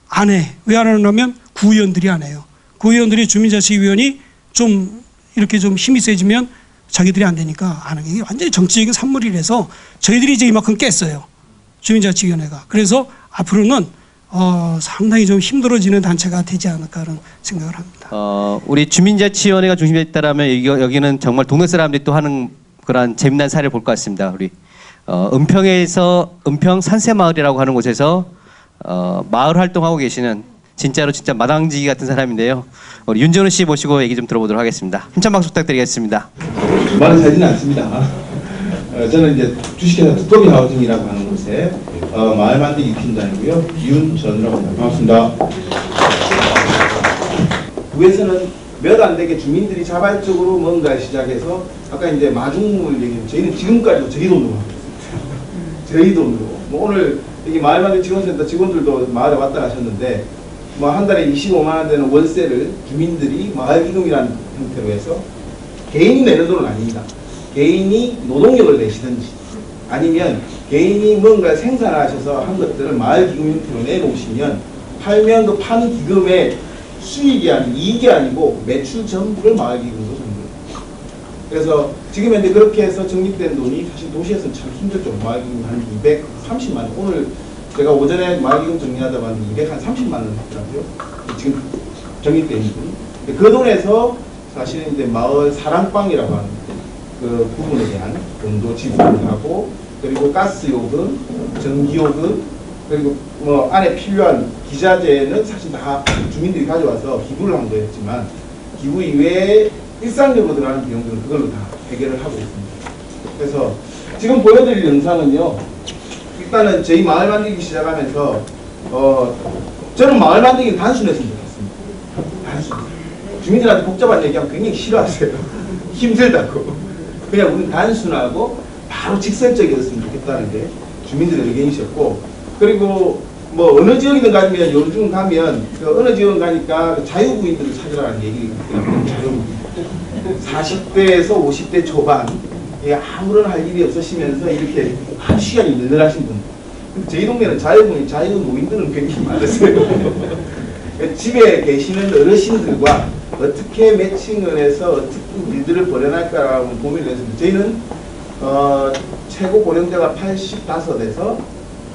안 해. 왜 안 하냐면 구의원들이 안 해요. 구의원들이 주민자치위원이 좀 이렇게 좀 힘이 세지면 자기들이 안 되니까 안 하는 게 완전히 정치적인 산물이라서 저희들이 이제 이만큼 깼어요. 주민자치위원회가. 그래서 앞으로는 상당히 좀 힘들어지는 단체가 되지 않을까 그런 생각을 합니다. 우리 주민자치위원회가 중심에 있다라면 여기는 정말 동네 사람들이 또 하는 그런 재미난 사례를 볼 것 같습니다. 우리 은평에서 은평 산세마을이라고 하는 곳에서 마을 활동하고 계시는 진짜 마당지기 같은 사람인데요. 우리 윤정우 씨 모시고 얘기 좀 들어보도록 하겠습니다. 힘찬 박수 부탁드리겠습니다. 많이 살지는 않습니다. 저는 이제 주식회사 두꺼비 하우징이라고 하는 곳에 마을 만들기 팀장이고요. 윤전우라고 합니다. 반갑습니다. 구에서는 몇 안 되게 주민들이 자발적으로 뭔가 시작해서 아까 이제 마중물 얘기는 저희는 지금까지도 저희 돈으로 하고 있어요. 저희 돈으로. 뭐 오늘 여기 마을 만들기 지원센터 직원들도 마을에 왔다 가셨는데 뭐 한 달에 25만 원 되는 월세를 주민들이 마을 기금이라는 형태로 해서 개인이 내는 돈은 아닙니다. 개인이 노동력을 내시든지 아니면 개인이 뭔가 생산하셔서 한 것들을 마을기금 형태로 내놓으시면 팔면 그 파는 기금의 수익이 아니고 이익이 아니고 매출 전부를 마을기금으로 정리해요. 그래서 지금 현재 그렇게 해서 적립된 돈이 사실 도시에서는 참 힘들죠. 마을기금 한 230만 원. 오늘 제가 오전에 마을기금 정리하다 봤는데 230만 원 했더라고요. 지금 적립된 돈이. 그 돈에서 사실은 이제 마을 사랑방이라고 하는 그 부분에 대한 돈도 지불을 하고 그리고 가스요금, 전기요금 그리고 뭐 안에 필요한 기자재는 사실 다 주민들이 가져와서 기부를 한 거였지만 기부 이외에 일상적으로 들어가는 비용들은 그걸로 다 해결을 하고 있습니다. 그래서 지금 보여드릴 영상은요. 일단은 저희 마을 만들기 시작하면서 저는 마을 만들기는 단순했으면 좋겠습니다. 단순. 주민들한테 복잡한 얘기하면 굉장히 싫어하세요. 힘들다고. 그냥 우리는 단순하고 바로 직설적이었으면 좋겠다는 게 주민들의 의견이셨고 그리고 뭐 어느 지역이든 가면 요즘 가면 그 어느 지역은 가니까 그 자유부인들을 찾으라는 얘기가 있더라고요. 자유부인. 40대에서 50대 초반 아무런 할 일이 없으시면서 이렇게 한 시간이 늘어나신 분. 저희 동네는 자유노인들은 굉장히 많으세요. 집에 계시는 어르신들과 어떻게 매칭을 해서 어떻게 일들을 벌여날까라고 고민을 했습니다. 저희는 최고 고령자가 85에서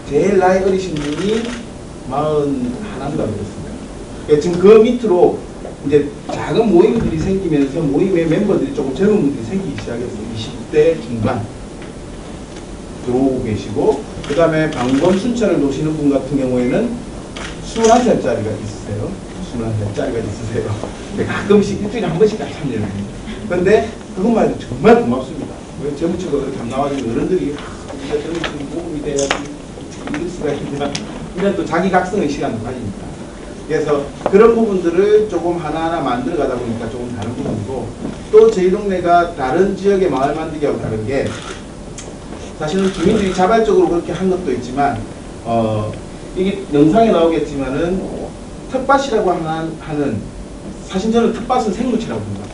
제일 나이 어리신 분이 41인가 그렇습니다. 지금 그 밑으로 이제 작은 모임들이 생기면서 모임의 멤버들이 조금 젊은 분들이 생기기 시작했어요. 20대 중반 들어오고 계시고 그 다음에 방범 순찰을 노시는 분 같은 경우에는 21살짜리가 있으세요. 21살짜리가 있으세요. 가끔씩 일주일에 한 번씩 딱 참여를 합니다. 그런데 그것만 해도 정말 고맙습니다. 왜 정치가 그렇게 안 나와지고 어른들이 우리가 정치 모금이 돼야지 이럴 수가 있냐 이런 또 자기 각성의 시간도 가집니다. 그래서 그런 부분들을 조금 하나하나 만들어 가다 보니까 조금 다른 부분이고 또 저희 동네가 다른 지역의 마을 만들기하고 다른 게 사실은 주민들이 자발적으로 그렇게 한 것도 있지만 이게 영상에 나오겠지만은 텃밭이라고 하는 사실 저는 텃밭은 생물체라고 봅니다.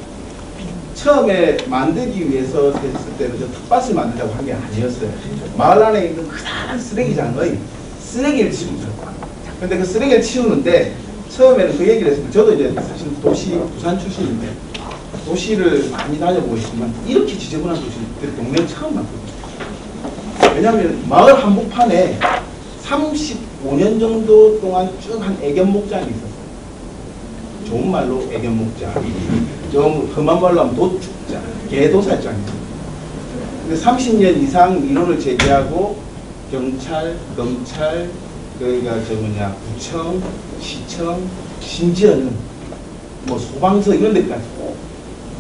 처음에 만들기 위해서 됐을 때는 저 텃밭을 만들자고 한 게 아니었어요. 마을 안에 있는 크다란 쓰레기장의 쓰레기를 치우죠. 근데 그 쓰레기를 치우는데 처음에는 그 얘기를 했습니다. 저도 이제 사실 부산 출신인데 도시를 많이 다녀보고 있지만 이렇게 지저분한 도시들 동네는 처음 봤거든요. 왜냐하면 마을 한복판에 35년 정도 동안 쭉 한 애견 목장이 있었어요. 좋은 말로 애견 목장, 좀 험한 말로 하면 도축장, 개도살장이죠. 근데 30년 이상 민원을 제기하고 경찰, 검찰, 그러니까 구청, 시청, 심지어는 뭐 소방서 이런 데까지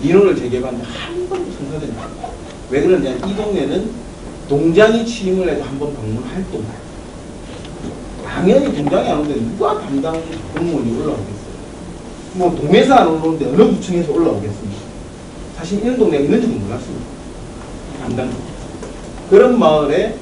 민원을 제기해봤는데 한 번도 성사되지 않아요. 왜 그러냐면 이 동네는 동장이 취임을 해도 한 번 방문할 동안 당연히 동장이 안 오는데 누가 담당 공무원이 올라오겠어요? 뭐 동에서 안 오는데 어느 구청에서 올라오겠습니까? 사실 이런 동네가 있는지도 몰랐습니다. 담당. 그런 마을에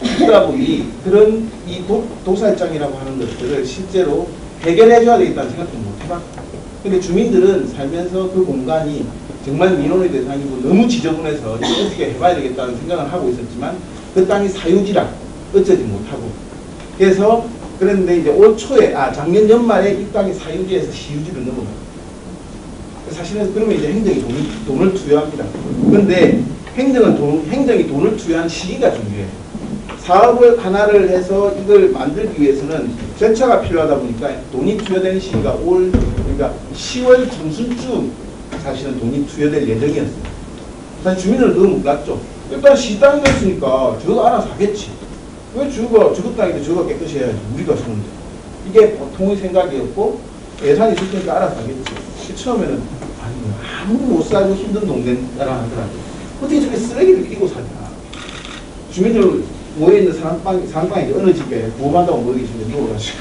국가부이 그런 이 도살장이라고 하는 것들을 실제로 해결해줘야 되겠다는 생각도 못 해봤고 근데 주민들은 살면서 그 공간이 정말 민원의 대상이고 너무 지저분해서 이거 어떻게 해봐야 되겠다는 생각을 하고 있었지만 그 땅이 사유지라 어쩌지 못하고 그래서 그랬는데 이제 올 초에 작년 연말에 이 땅이 사유지에서 시유지로 넘어가요. 사실은 그러면 이제 행정이 돈을 투여합니다. 그런데 행정이 돈을 투여한 시기가 중요해요. 사업을 하나를 해서 이걸 만들기 위해서는 절차가 필요하다 보니까 돈이 투여되는 시기가 그러니까 10월 중순쯤 사실은 돈이 투여될 예정이었어요. 사실 주민들은 그거 몰랐죠. 일단 시 땅이었으니까 저거 알아서 하겠지. 왜 저거 땅인데 저거 깨끗이 해야지. 우리가 쓰는데. 이게 보통의 생각이었고 예산이 있을 테니까 알아서 하겠지. 처음에는 아무도 못 살고 힘든 동네라고 하더라고요. 어떻게 저렇게 쓰레기를 끼고 사냐. 주민들 모여있는 사랑방에 어느 집에 보호한다고 모여계시는데 누워가지고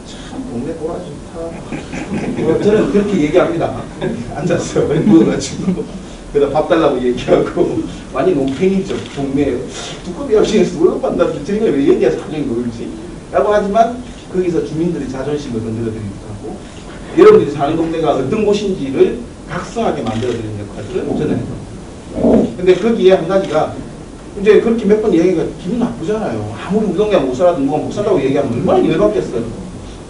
참 동네 돌아 좋다. 저는 그렇게 얘기합니다. 앉았어. 누워가지고 그러다 밥 달라고 얘기하고 많이 농팽이죠. 동네에 두꺼비 여신에서 월급 받는다고 저희가 왜 얘기해서 사정이 그럴지 라고 하지만 거기서 주민들의 자존심을 건드려드리기도 하고 여러분들이 사는 동네가 어떤 곳인지를 각성하게 만들어드리는 역할을 저는 해요. 근데 거기에 한 가지가 이제 그렇게 몇 번 얘기가 기분 나쁘잖아요. 아무리 우리 동네가 못 살아도 누가 못 살다고 얘기하면 얼마나 열받겠어요.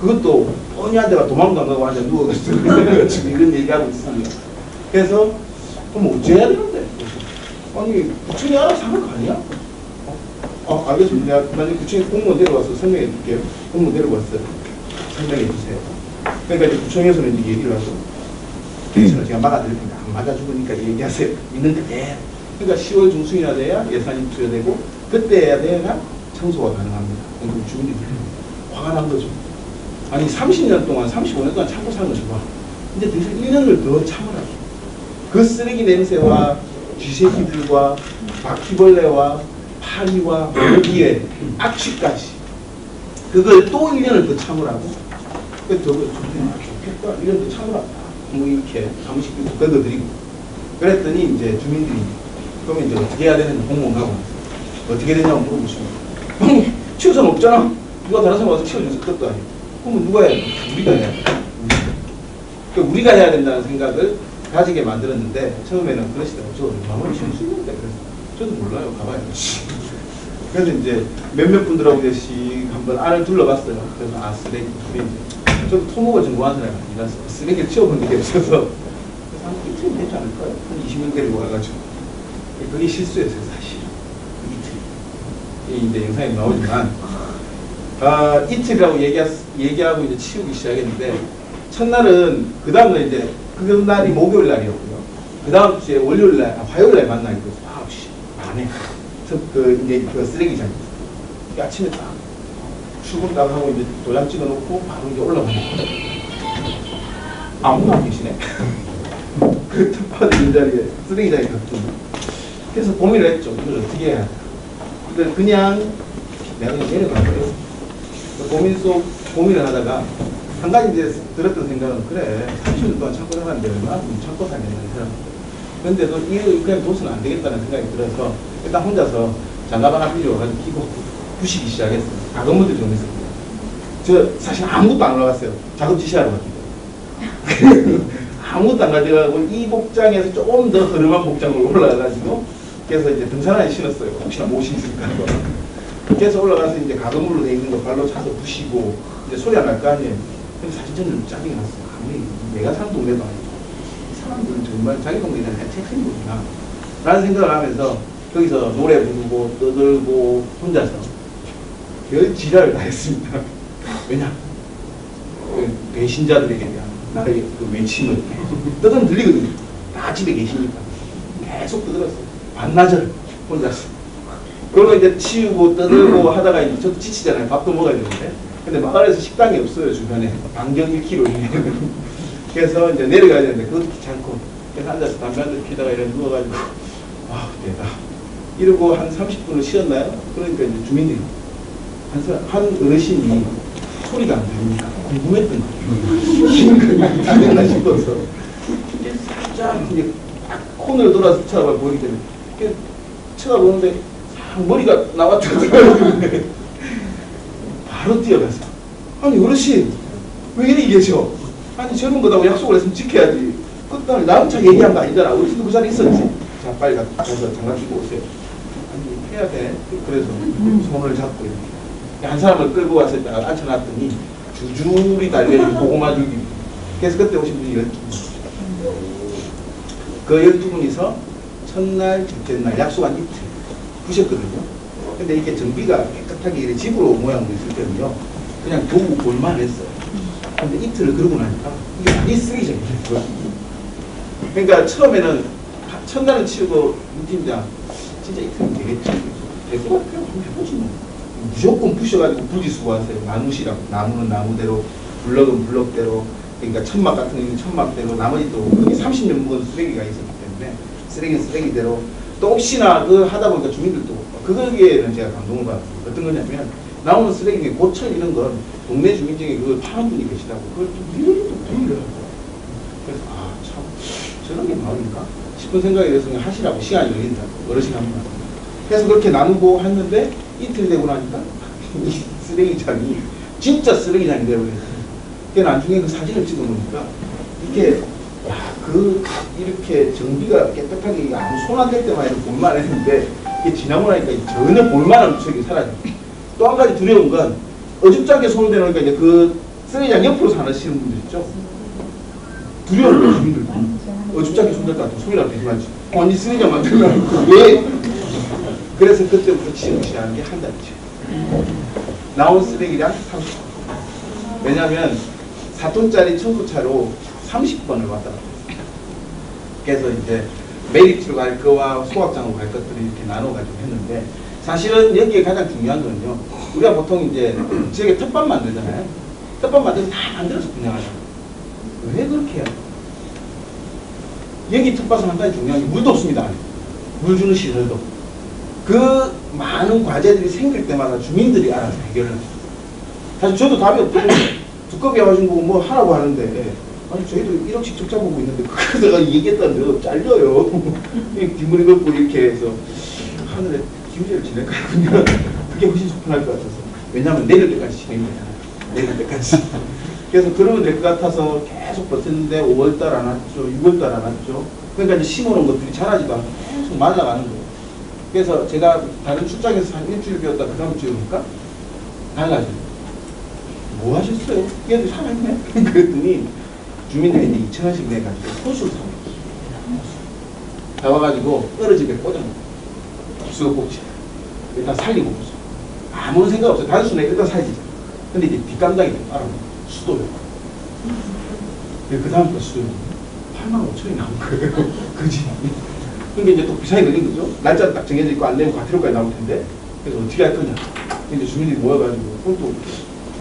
그것도 뻔히 한 대가 도망도 안 가고 앉아 누워가지고 지금 이런 얘기하고 있습니다. 그래서 그럼 어째야 되는데? 아니 구청이 알아서 하는 거 아니야? 알겠습니다. 내가 만약에 구청에 공무원 데려와서 설명해 줄게요. 공무원 데려왔어요. 설명해 주세요. 그러니까 이제 구청에서는 이제 얘기를 하고 괜찮아 제가 막아드릴 테니까 안 맞아 죽으니까 얘기하세요. 있는 그대로. 그러니까 10월 중순이나 돼야 예산이 투여되고 그때 해야 돼야 청소가 가능합니다. 그럼 주민들이 화가 난 거죠. 아니 30년 동안 35년 동안 참고 사는 것이 봐. 이제 더 이상 1년을 더 참으라고. 그 쓰레기 냄새와 쥐새끼들과 바퀴벌레와 파리와 모기의 악취까지 그걸 또 1년을 더 참으라고. 그래서 저거 좋겠다. 1년 더 참으라. 뭐 이렇게 한 번씩 걷어드리고 그랬더니 이제 주민들이 그러면 이제 어떻게 해야 되는지 공무원 가고 어떻게 되냐고 물어보시면 치울 사람 없잖아. 누가 다른 사람 와서 치워줘서 그것도 아니고 그러면 누가 해야 돼? 우리가 해야 돼. 그러니까 우리가 해야 된다는 생각을 가지게 만들었는데 처음에는 그러시더라고요. 저 마무리 지금 수는데 그래서 저도 몰라요. 가봐요. 그래서 이제 몇몇 분들하고 이제 한번 안을 둘러봤어요. 그래서 쓰레기 저도 토목을 전공한 사람이라서 쓰레기를 치워본 적이 없어서 그래서 한 이틀 되지 않을까요? 한 20명 데리고 와가지고 그게 실수였어요. 사실 이틀 이제 영상에 나오지만 이틀이라고 얘기하고 이제 치우기 시작했는데 첫날은 그 다음날 이제 그 날이 목요일 날이었고요. 그 다음 주에 월요일 날 화요일 날 만나기로 9시 반에 이제 그 쓰레기장에 아침에 딱 출근 딱 하고 이제 도장 찍어놓고 바로 이제 올라가는 거예요. 아무도 안 계시네. 그 텃밭 자리에 쓰레기장에 갔더니 그래서 고민을 했죠. 이걸 어떻게 해야 할까. 근데 그냥 내가 그냥 내려가고요. 고민을 하다가 한 가지 이제 들었던 생각은 그래 30년 동안 참고 살았는데 얼마나 참고 살겠나 이 사람. 그런데도 이거 그냥 둬서는 안 되겠다는 생각이 들어서 일단 혼자서 장갑 하나 빌려가지고 끼고 부시기 시작했어요. 작업물들 좀 했습니다. 저 사실 아무것도 안 올라갔어요. 작업 지시하러 갔는데 아무것도 안 가져가고 이 복장에서 조금 더 허름한 복장으로 올라가가지고 그래서 이제 등산화에 신었어요. 혹시나 못이 있을까 봐. 그래서 올라가서 이제 가금물로 돼 있는 거 발로 차서 부시고 이제 소리 안 날 거 아니에요. 그래서 사실 저는 짜증이 났어요. 아무리 내가 사는 동네도 아니고 이 사람들은 정말 자기 동네는 해체한 거구나 라는 생각을 하면서 거기서 노래 부르고 떠들고 혼자서 별 지랄을 다 했습니다. 왜냐? 그 배신자들에게 대한 나의 그 외침을 떠들면 들리거든요. 다 집에 계시니까 계속 떠들었어요. 반나절 혼자서. 그러고 이제 치우고 떠들고 하다가 이제 저도 지치잖아요. 밥도 먹어야 되는데. 근데 마을에서 식당이 없어요. 주변에. 반경 1km. 그래서 이제 내려가야 되는데 그것도 귀찮고. 그래서 앉아서 담배 한 대 피다가 이렇게 누워가지고 아 되다. 이러고 한 30분을 쉬었나요? 그러니까 이제 주민들이 한 어르신이 소리가 안 들리니까 궁금했던 거예요. 심각하게 짜증나 싶어서 살짝 이제 콘을 돌아서 쳐다봐 보이기 때문에 쳐다보는데 머리가 나왔더라고요. 바로 뛰어가서 아니 어르신 왜 이리 계셔? 아니 젊은 거다고 약속을 했으면 지켜야지. 그다음에 나 혼자 얘기한 거 아니잖아. 어르신도 그 자리에 있었지. 자 빨리 가서 장갑 끼고 오세요. 아니 해야 돼. 그래서 손을 잡고 이렇게 한 사람을 끌고 와서 앉혀놨더니 줄줄이 달려있는 고구마 줄기. 그래서 그때 오신 분이 12분. 그 12분이서 첫날, 둘째 날 약속한 이틀 부셨거든요. 근데 이게 정비가 깨끗하게 이렇게 집으로 모양으로 있을 때는요, 그냥 도구 볼만 했어요. 근데 이틀을 그러고 나니까 이게 많이 쓰레기장이 됐어요. 그러니까 처음에는 첫날은 치우고 팀장 진짜 이틀은 되겠지. 될 것 같아요. 한번 해보지 뭐. 무조건 부셔가지고 부지수거하세요. 나무시라고. 나무는 나무대로, 블럭은 블럭대로, 그러니까 천막 같은 경우는 천막대로, 나머지 또 거기 30년 묵은 쓰레기가 있었기 때문에 쓰레기는 쓰레기대로. 또 혹시나 그 하다 보니까 주민들도 그거에는 제가 감동을 받았어요. 어떤 거냐면 나오는 쓰레기 중에 고철 이런 건 동네 주민 중에 그걸 파는 분이 계시다고 그걸 좀 밀어줘도 보이더라고요. 그래서 아 참 저런 게 마을인가 싶은 생각이 들어서 그냥 하시라고 시간이 걸린다고 어르신 한 분. 그래서 그렇게 나누고 했는데 이틀 되고 나니까 이 쓰레기장이 진짜 쓰레기장이 되어버렸어요. 그게 나중에 그 사진을 찍어놓으니까 이게 야, 그 이렇게 정비가 깨끗하게 아무 손 안 댈 때만 해도 볼만 했는데 이게 지나고 나니까 전혀 볼만한 구석이 사라져요. 또 한 가지 두려운 건 어줍잖게 손을 대놓으니까 이제 그 쓰레기장 옆으로 사시는 분들 있죠. 두려워요, 주민들도. 어줍잖게 손댈 것 같아. 소리라도 되지 말지. 언니 쓰레기장 만들면 왜? 그래서 그때부터 지정시하는 게 한 달이죠. 나온 쓰레기량 30톤. 왜냐하면 4톤짜리 청소차로 30번을 왔다 갔다 했어요. 그래서 이제 메리트로 갈 거와 소각장으로 갈 것들을 이렇게 나눠가지고 했는데, 사실은 여기에 가장 중요한 거는요, 우리가 보통 이제 지역에 텃밭 만들잖아요. 텃밭 만들어서 다 만들어서 분양하잖아요. 왜 그렇게 해야 돼요? 여기 텃밭을 한 가지 중요한 게 물도 없습니다. 물 주는 시설도. 그 많은 과제들이 생길 때마다 주민들이 알아서 해결을 해요. 사실 저도 답이 없거든요. 두껍게 해가지고 뭐 하라고 하는데, 아니 저희도 1억씩 적자 보고 있는데 그거 내가 얘기했다는데 잘려요. 뒷머리 걷고 이렇게 해서 하늘에 기우제를 지낼까요? 그냥 그게 훨씬 속편할 것 같아서. 왜냐하면 내릴 때까지 진행이 되잖아요. 내릴 때까지. 그래서 그러면 될 것 같아서 계속 버텼는데 5월달 안 왔죠. 6월달 안 왔죠. 그러니까 이제 심어놓은 것들이 자라지도 않고 계속 말라가는 거예요. 그래서 제가 다른 출장에서 한 일주일 배웠다 그 다음 주에 오니까 달라져요. 뭐 하셨어요? 얘들 살아있네? 그랬더니 주민들이 이제 2,000원씩 내가지고 호수를 사와요. 사와가지고 떨어지게 꽂아놓고 수도꼭지 일단 살리고 보죠. 아무런 생각 없어요. 단순히 일단 살리자. 근데 이제 뒷감당이 좀 따라오고 수도요. 그 다음 거 수도요. 85,000원이 나온 거예요. 그지? 근데 이제 또 비상이 걸린 거죠. 날짜 딱 정해져 있고 안 되면 과태료까지 나올 텐데. 그래서 어떻게 할 거냐. 근데 주민들이 모여가지고 그것도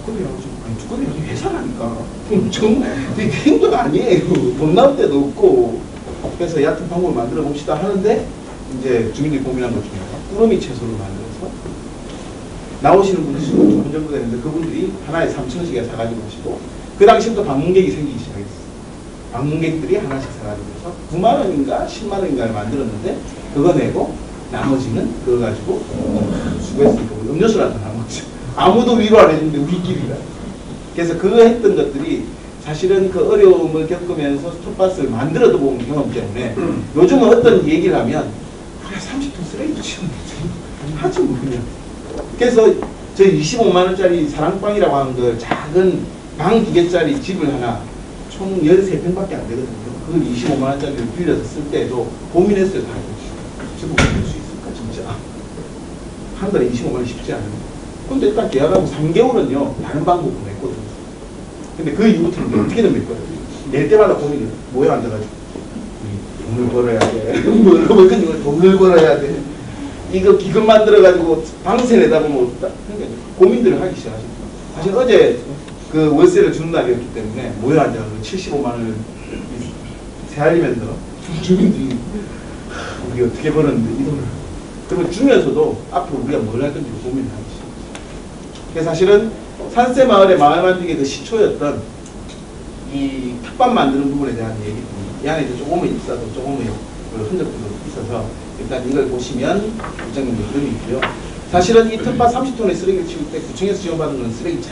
두꺼비 해가지고 아니 두꺼비 여기 회사라니까. 이게 행동 아니에요. 돈 나올 때도 없고. 그래서 얕은 방법을 만들어 봅시다 하는데 이제 주민들이 고민한 것 중에 꾸러미 채소를 만들어서 나오시는 분들이 조금 정도 되는데 그분들이 하나에 3,000원씩 사가지고 오시고 그 당시부터 방문객이 생기기 시작했어요. 방문객들이 하나씩 사가지고 해서 9만 원인가 10만 원인가를 만들었는데 그거 내고 나머지는 그거 가지고 수고했으니까 음료수라도 나머지 아무도 위로 안 해주는데 우리끼리라. 그래서 그거 했던 것들이 사실은 그 어려움을 겪으면서 텃밭을 만들어도 본 경험 때문에 요즘은 어떤 얘기를 하면 우리가 30톤 쓰레기도 치우면 되지 하지 뭐 그냥. 그래서 저희 25만 원짜리 사랑방이라고 하는 그 작은 방 2개짜리 집을 하나 총 13평밖에 안 되거든요. 그걸 25만 원짜리를 빌려서 쓸 때도 고민했어요. 다 저거 빌릴 수 있을까 진짜. 한 달에 25만 원 쉽지 않은데. 근데 일단 계약하고 3개월은요 다른 방법으로 냈거든요. 근데 그 이후부터는 어떻게 될 거예요? 낼 때마다 고민을 모여 앉아가지고 돈을 벌어야 돼. 뭐 돈을 벌어야 돼. 이거 기금 만들어가지고 방세 내다 보면 없다. 그러니까 고민들을 하기 시작하십니다. 사실 어제 그 월세를 주는 날이었기 때문에 모여 앉아서 75만 원을 세알리면서 주민들이 우리 어떻게 벌었는데 이 돈을 그러면 주면서도 앞으로 우리가 뭘 할 건지 고민을 하기 시작합니다. 그래서 사실은 산세마을의 마을 만들기의 그 시초였던 이 텃밭 만드는 부분에 대한 얘기입니다. 이 안에 조금은 있어도 조금은 흔적들도 있어서 일단 이걸 보시면 국장님의 그림이 있고요. 사실은 이 텃밭 30톤의 쓰레기를 치울 때 구청에서 지원받은 건 쓰레기차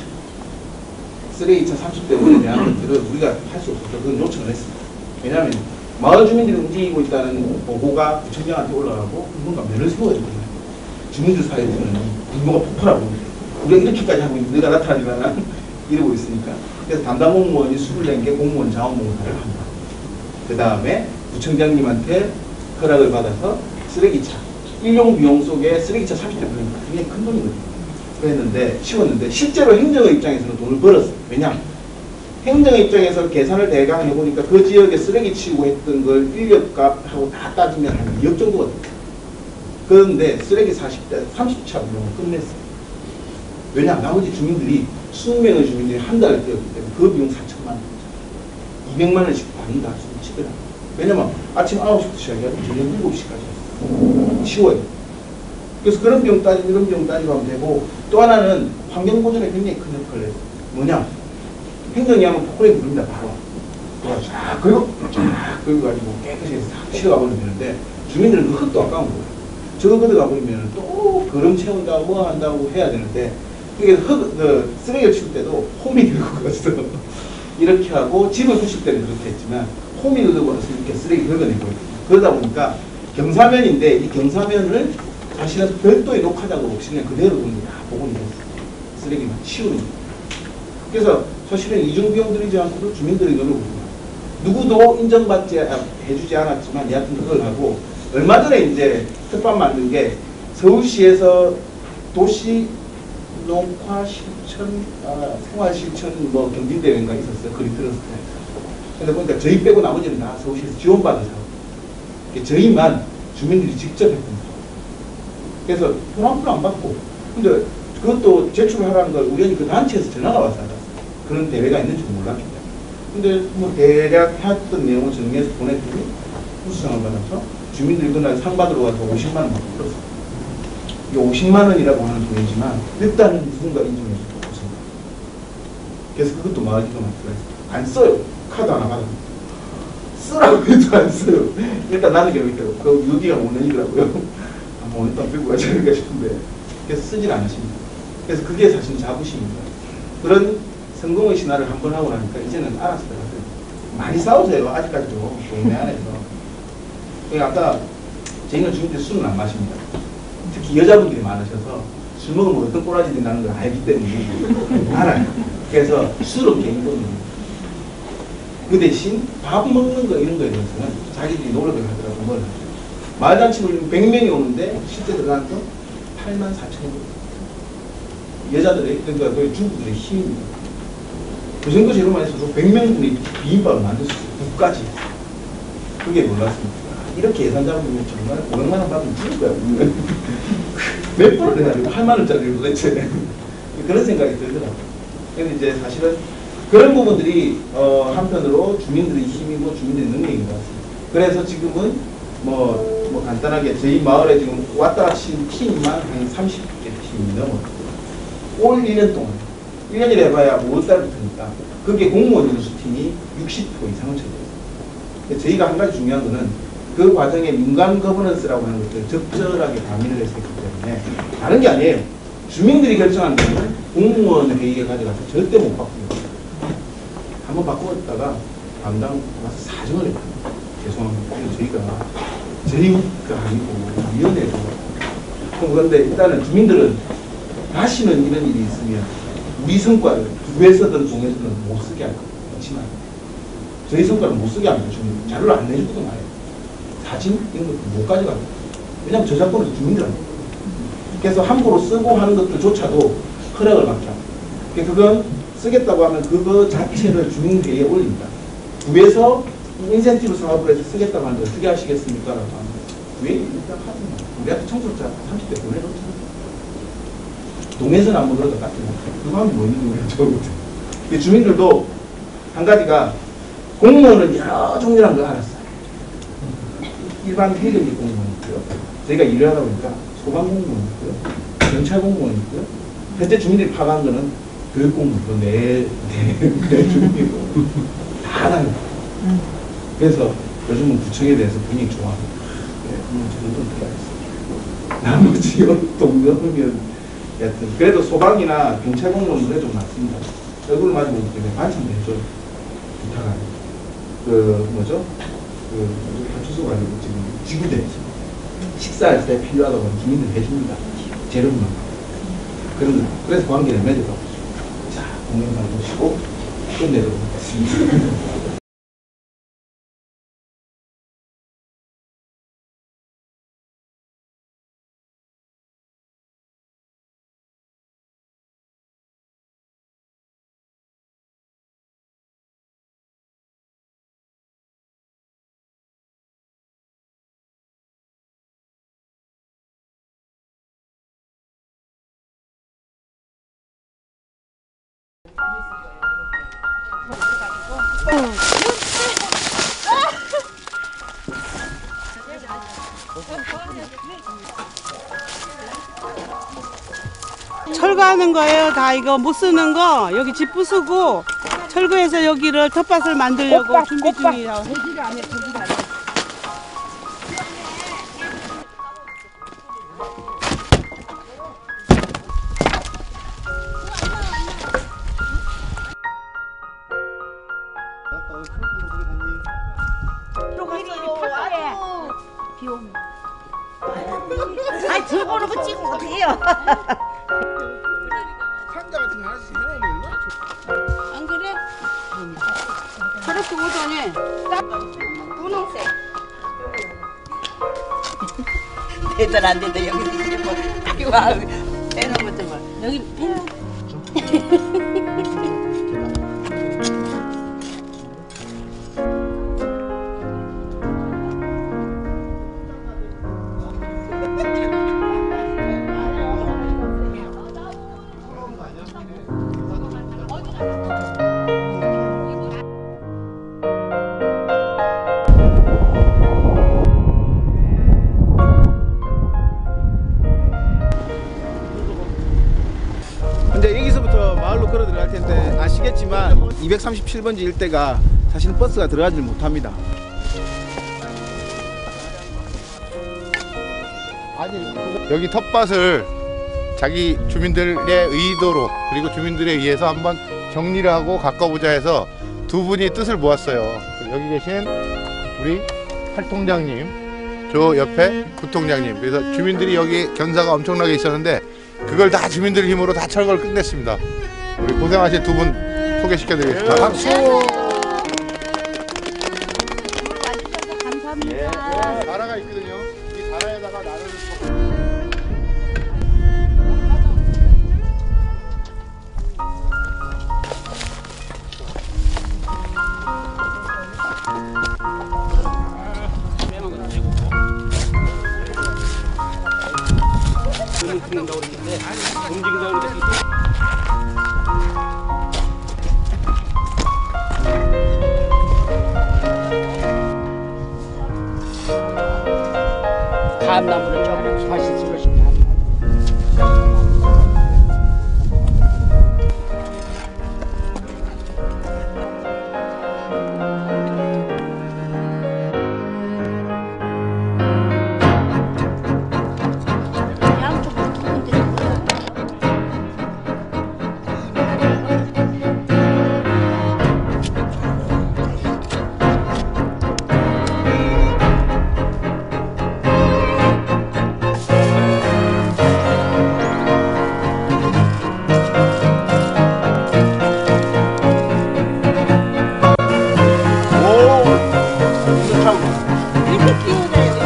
30대원에 대한 것들을 우리가 할 수 없어서 그건 요청을 했습니다. 왜냐하면 마을 주민들이 움직이고 있다는 보고가 구청장한테 올라가고 뭔가 면을 세워야 되거든요. 주민들 사이에서는 분노가 폭발하고 우리가 이렇게까지 하고 있는데 내가 나타나니까 이러고 있으니까. 그래서 담당 공무원이 24개 공무원 자원봉사를 합니다. 그 다음에 구청장님한테 허락을 받아서 쓰레기차, 일용 비용 속에 쓰레기차 30대 불립니다. 굉장히 큰 돈이거든요. 그랬는데, 치웠는데, 실제로 행정의 입장에서는 돈을 벌었어요. 왜냐? 행정의 입장에서 계산을 대강 해보니까 그 지역에 쓰레기 치우고 했던 걸 인력값하고 다 따지면 한 2억 정도거든요. 그런데 쓰레기 30차 비용을 끝냈어요. 왜냐? 나머지 주민들이, 20명의 주민들이 한 달을 뛰었기 때문에 그 비용 4천만 원. 200만 원씩 받는다. 치더라. 왜냐면 아침 9시부터 시작해서 저녁 7시까지 치워요. 그래서 그런 비용 따지고 이런 비용 따지고 하면 되고 또 하나는 환경 보존에 굉장히 큰 역할을 해요. 뭐냐? 행정이 하면 포크레인 부릅니다. 바로. 쫙 긁어가지고 깨끗이 해서 다 치러가 버리면 되는데 주민들은 그 흙도 아까운 거예요. 저거 걷어가 버리면 또 거름 채운다고 뭐 한다고 해야 되는데 그게 쓰레기를 치울 때도 홈이 들고 가서 이렇게 하고 집을 부실 때는 그렇게 했지만 호미를 이렇게 쓰레기 긁어내고 그러다 보니까 경사면인데 이 경사면을 사실은 별도의 녹화장으로 옥시전을 그대로 두는 게 복원이 됐어요. 쓰레기만 치우는 거예요. 그래서 사실은 이중비용 들이지 않고도 주민들이 노력을 해요. 누구도 인정받지 해주지 않았지만 여하튼 그걸 하고 얼마 전에 이제 특판 만든 게 서울시에서 도시 녹화 실천 생활 실천 뭐 경진대회인가 있었어요. 그리 들었을 때. 근데 보니까 저희 빼고 나머지는 다 서울시에서 지원받은 사업. 저희만 주민들이 직접 했던 사업. 그래서 돈 한 푼 안 받고. 근데 그것도 제출하라는 걸 우연히 그 단체에서 전화가 와서 알았어요. 그런 대회가 있는 줄 몰랐기 때문에. 근데 뭐 대략 했던 내용을 정리해서 보냈더니 우수상을 받아서 주민들이 그날 상 받으러 가서 50만 원 받고 그랬어요. 이게 50만 원이라고 하는 돈이지만 일단은 누군가 인정해주고 없습니다. 그래서 그것도 마을기가 만들어요. 안 써요. 카드 하나 받아. 쓰라고 해도 안 써요. 일단 나는 결국에 그 여기가 5년이더라고요. 아마 오늘 또 빼고 가지 않을까 싶은데 그래서 쓰질 않으십니다. 그래서 그게 사실 자부심입니다. 그런 성공의 신화를 한번 하고 나니까 이제는 알았어요. 많이 싸우세요. 아직까지도 동네 안에서. 아까 저희는 주민들 술은 안 마십니다. 특히 여자분들이 많으셔서 술 먹으면 어떤 꼬라지들이 나는 걸 알기 때문에 알아요. 그래서 술은 개인권입니다. 그 대신 밥 먹는 거 이런 거에 대해서는 자기들이 노력을 하더라고. 뭘 하죠. 마을잔치를 100명이 오는데 실제 들어가는 건 84,000원. 여자들의 그러니까 그 주부들의 힘입니다. 그 정도 재료만 있어도 100명분이 비빔밥을 만들 수 있어요. 국까지. 그게 놀랐습니다. 이렇게 예산 잡으면 정말 500만 원 받으면 죽을 거야. 몇 번을 해가지고 8만 원짜리를 도대체. 그런 생각이 들더라고요. 근데 이제 사실은 그런 부분들이 한편으로 주민들의 힘이고 주민들의 능력인 것 같습니다. 그래서 지금은 뭐 간단하게 저희 마을에 지금 왔다 가신 팀만 한 30개 팀이 넘었어요. 올 1년 동안 1년이라 해봐야 5월달부터니까 그게 공무원 연수팀이 60% 이상을 차지했어요. 저희가 한 가지 중요한 거는 그 과정에 민간 거버넌스라고 하는 것들을 적절하게 가미를 했었기 때문에 다른 게 아니에요. 주민들이 결정하는 거는 공무원 회의에 가져가서 절대 못 바꿉니다. 한번 바꾸었다가 담당 가서 사정을 해요. 죄송합니다. 저희가 아니고 위원회에서. 그런데 일단은 주민들은 다시는 이런 일이 있으면 우리 성과를 부에서든 동에서든 못 쓰게 할 거지만 저희 성과를 못 쓰게 하면 주민 자료를 안 내주거든 말이에요. 사진 이런 것도 못 가져가요. 왜냐하면 저작권은 주민들한테. 그래서 함부로 쓰고 하는 것들조차도 허락을 받게 합니다. 그건 쓰겠다고 하면 그거 자체를 주민회의에 올립니다. 부에서 인센티브 사업을 해서 쓰겠다고 하는데 어떻게 하시겠습니까? 라고 하면 왜 일단 하지마. 우리한테 청소자 30대 보내놓잖아. 동에서는 안 먹으러도 깎이나. 그거 하면 뭐 있는 거예요. 주민들도 한 가지가 공무원은 여러 종류라는 걸 알았어요. 일반 회계비 공무원이 있고요. 저희가 일을 하다 보니까 소방공무원이 있고요. 경찰공무원이 있고요. 현재 주민들이 파악한 거는 교육공무원, 내 주민이고 다 나요. 그래서 요즘은 구청에 대해서 분위기 좋아합니다. 네, 나머지 동료면 여튼 그래도 소방이나 경찰공무원 노래 좀 낫습니다. 얼굴 마주보기 때문에 반찬도 해줘요. 부탁하는 그 뭐죠? 그 주소가 아니고 지금 지구대 식사할 때 필요하다고 하면 주민들 해줍니다. 재료만. 그래서 관계를 맺어서 자 공연장 보시고 끝내도록 하겠습니다. 철거하는 거예요. 다 이거 못 쓰는 거 여기 집 부수고 철거해서 여기를 텃밭을 만들려고 준비 중이에요. 비오면. 아이 들고는 거 찍으면 어떡해요? 상자 같은 거 하나씩 해놓으면 안 그래? 저렇게 오더니 딱 분홍색. 되들 안 되들 여기 있지 뭐. 아이고 빼놓으면 정말. 여기 이제 여기서부터 마을로 걸어 들어갈 텐데 아시겠지만 237번지 일대가 사실 버스가 들어가질 못합니다. 여기 텃밭을 자기 주민들의 의도로 그리고 주민들에 의해서 한번 정리를 하고 가꿔보자 해서 두 분이 뜻을 모았어요. 여기 계신 우리 팔통장님, 저 옆에 구통장님. 그래서 주민들이 여기 견사가 엄청나게 있었는데 그걸 다 주민들 힘으로 다 철거를 끝냈습니다. 우리 고생하신 두 분 소개시켜드리겠습니다. 박수! 감사합니다. 다라가 있거든요. 이 다라에다가 나를 감나무를 좀 다시 쓰고 싶다. 양쪽으로 두근데. 이렇게 키우잖아요.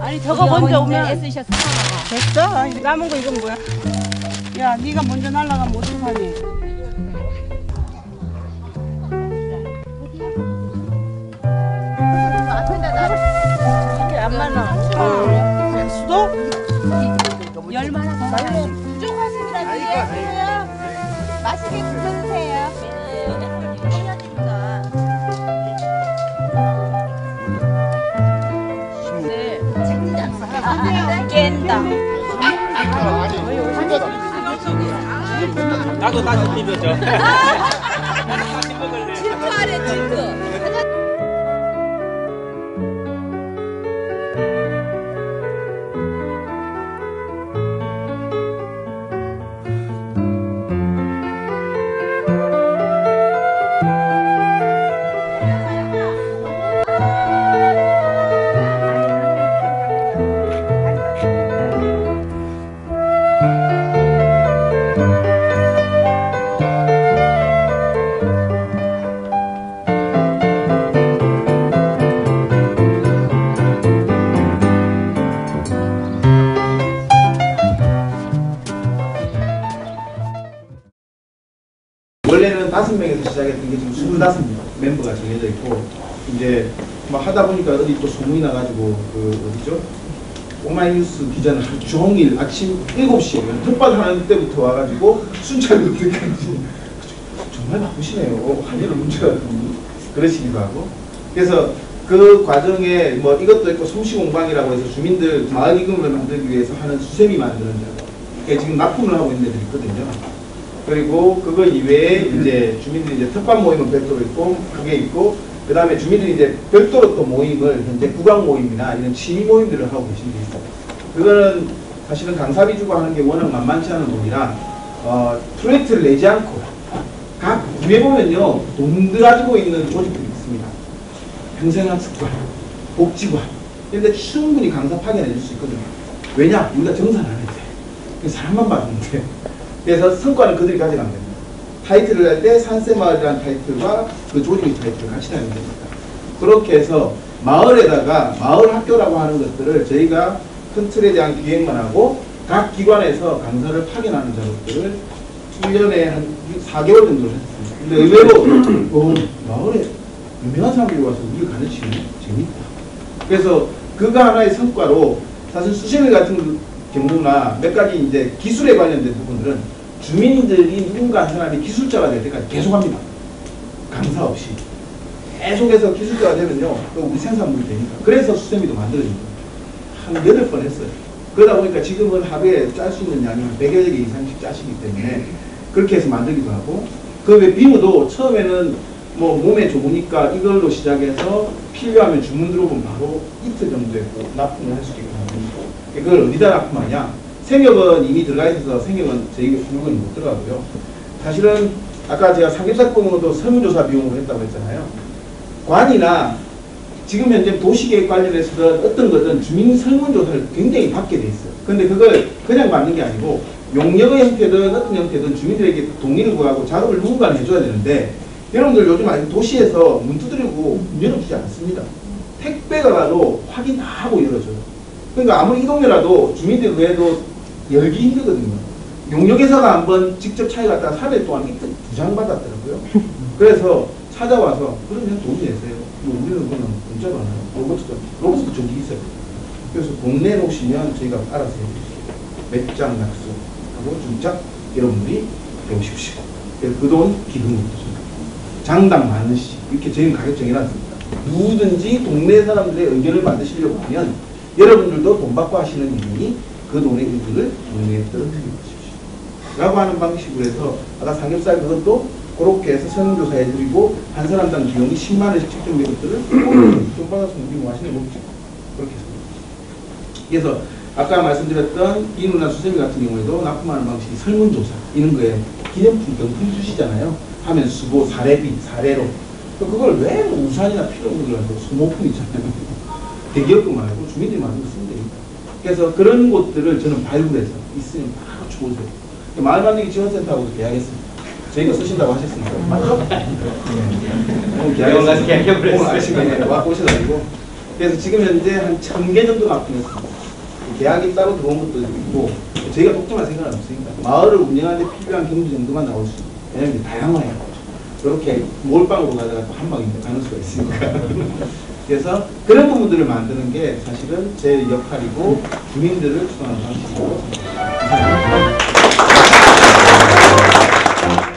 아니 저거 먼저 오면 애쓰셨어. 됐어. 남은 거 이건 뭐야? 야 네가 먼저 날라가면 어떡하니? 이게 안 많아. 수도? 열마나 더 나요. 부족하시더라도 얘기해요. 맛있게 드셔주세요. 깬다. 나도 다시 입었죠. 질투하래 질투. 20대부터 시작했던 게 지금 25멤버가 정해져 있고, 이제 막 하다 보니까 어디 또 소문이 나가지고 어디죠? 오마이뉴스 기자는 하루 종일 아침 7시에 텃밭 하는 때부터 와가지고 순찰도 들까지 정말 바쁘시네요. 할 일은 문제가 그러시기도 하고. 그래서 그 과정에 뭐 이것도 있고 솜씨공방이라고 해서 주민들 마을 이금을 만들기 위해서 하는 수세미 만드는 작업. 지금 납품을 하고 있는 데들이 있거든요. 그리고 그거 이외에 이제 주민들이 이제 텃밭 모임은 별도로 있고, 그게 있고, 그 다음에 주민들이 이제 별도로 또 모임을 현재 구강 모임이나 이런 취미 모임들을 하고 계신 게 있어요. 그거는 사실은 강사비 주고 하는 게 워낙 만만치 않은 돈이라 프로젝트를 내지 않고 각 구에 보면요 돈 가지고 있는 조직들이 있습니다. 평생학습관, 복지관 이런 데 충분히 강사 파견해 줄 수 있거든요. 왜냐? 우리가 정산 안 했대. 사람만 봐주는데. 그래서 성과는 그들이 가져가면 됩니다. 타이틀을 할 때 산세마을이라는 타이틀과 그 조직의 타이틀을 같이 내면 됩니다. 그렇게 해서 마을에다가 마을 학교라고 하는 것들을 저희가 큰 틀에 대한 기획만 하고 각 기관에서 강사를 파견하는 작업들을 1년에 한 4개월 정도 했습니다. 근데 의외로 마을에 유명한 사람들이 와서 우리를 가르치면 재밌다. 그래서 그거 하나의 성과로 사실 수세미 같은 경우나 몇 가지 이제 기술에 관련된 부분들은 주민들이 누군가 한 사람이 기술자가 될 때까지 계속합니다. 강사 없이. 계속해서 기술자가 되면요, 또 우리 생산물이 되니까. 그래서 수세미도 만들어집니다. 한 8번 했어요. 그러다 보니까 지금은 하루에 짤 수 있는 양이 한 100여 개 이상씩 짜시기 때문에 그렇게 해서 만들기도 하고, 그 외 비누도 처음에는 뭐 몸에 좋으니까 이걸로 시작해서 필요하면 주문 들어오면 바로 이틀 정도에 납품을 할 수 있게끔 합니다. 그걸 어디다 납품하냐? 생협은 이미 들어가 있어서 생협은 저희 물건이 못 들어가고요. 사실은 아까 제가 삼겹살 구멍도 설문조사 비용으로 했다고 했잖아요. 관이나 지금 현재 도시계획 관련해서든 어떤 것든 주민 설문조사를 굉장히 받게 돼 있어요. 근데 그걸 그냥 받는 게 아니고 용역의 형태든 어떤 형태든 주민들에게 동의를 구하고 작업을 누군가 해줘야 되는데, 여러분들 요즘 아직 도시에서 문 두드리고 문 열어주지 않습니다. 택배가 가도 확인 다 하고 열어줘요. 그러니까 아무리 이 동네라도 주민들 외에도 열기 힘들거든요. 용역회사가 한번 직접 차에 갔다가 3일 동안 이틀 2장 받았더라고요. 그래서 찾아와서 그러면 돈 내세요. 뭐 우리는 그거는 문자로 하나요. 로봇도 전기 있어요. 그래서 돈 내놓으시면 저희가 알아서 해드릴게요. 몇 장 약속하고 중작 여러분들이 배우십시오. 그 돈 기금으로 줍니다. 장당 만 원씩 이렇게 저희는 가격 정해놨습니다. 누구든지 동네 사람들의 의견을 받으시려고 하면 여러분들도 돈 받고 하시는 일이니 그 돈의 일부를 동네에 떨어뜨리고 하십시오. 라고 하는 방식으로 해서 아까 삼겹살 그것도 그렇게 해서 설문조사 해드리고 한 사람당 비용이 10만 원씩 책정된 것들을 돈 받아서 우리 뭐 하시는 먹죠. 그렇게 해서. 그래서 아까 말씀드렸던 비누나 수세미 같은 경우에도 납품하는 방식이 설문조사 이런 거에 기념품 경품 주시잖아요. 하면 수고 사례비 사례로 그걸 왜 우산이나 필요 없는 걸 가지고 소모품 있잖아요. 대기업도 말고 주민들이 만들어 쓰면 되니까. 그래서 그런 곳들을 저는 발굴해서 있으면 바로 주고세요. 마을 만들기 지원센터하고도 계약했습니다. 저희가 쓰신다고 하셨으니까. 맞죠? 오늘 계약했습니다. 오늘 아침에 와 오셔가지고. 그래서 지금 현재 한 1000개 정도 납품했습니다. 계약이 따로 들어온 것도 있고, 저희가 독점할 생각은 없으니까. 마을을 운영하는 데 필요한 경비 정도만 나올 수 있어요. 왜냐면 다양해요. 그렇게 몰빵으로 가다가 또 한 방에 가는 수가 있으니까. 그래서 그런 부분들을 만드는 게 사실은 제 역할이고 주민들을 추동하는 방식이고.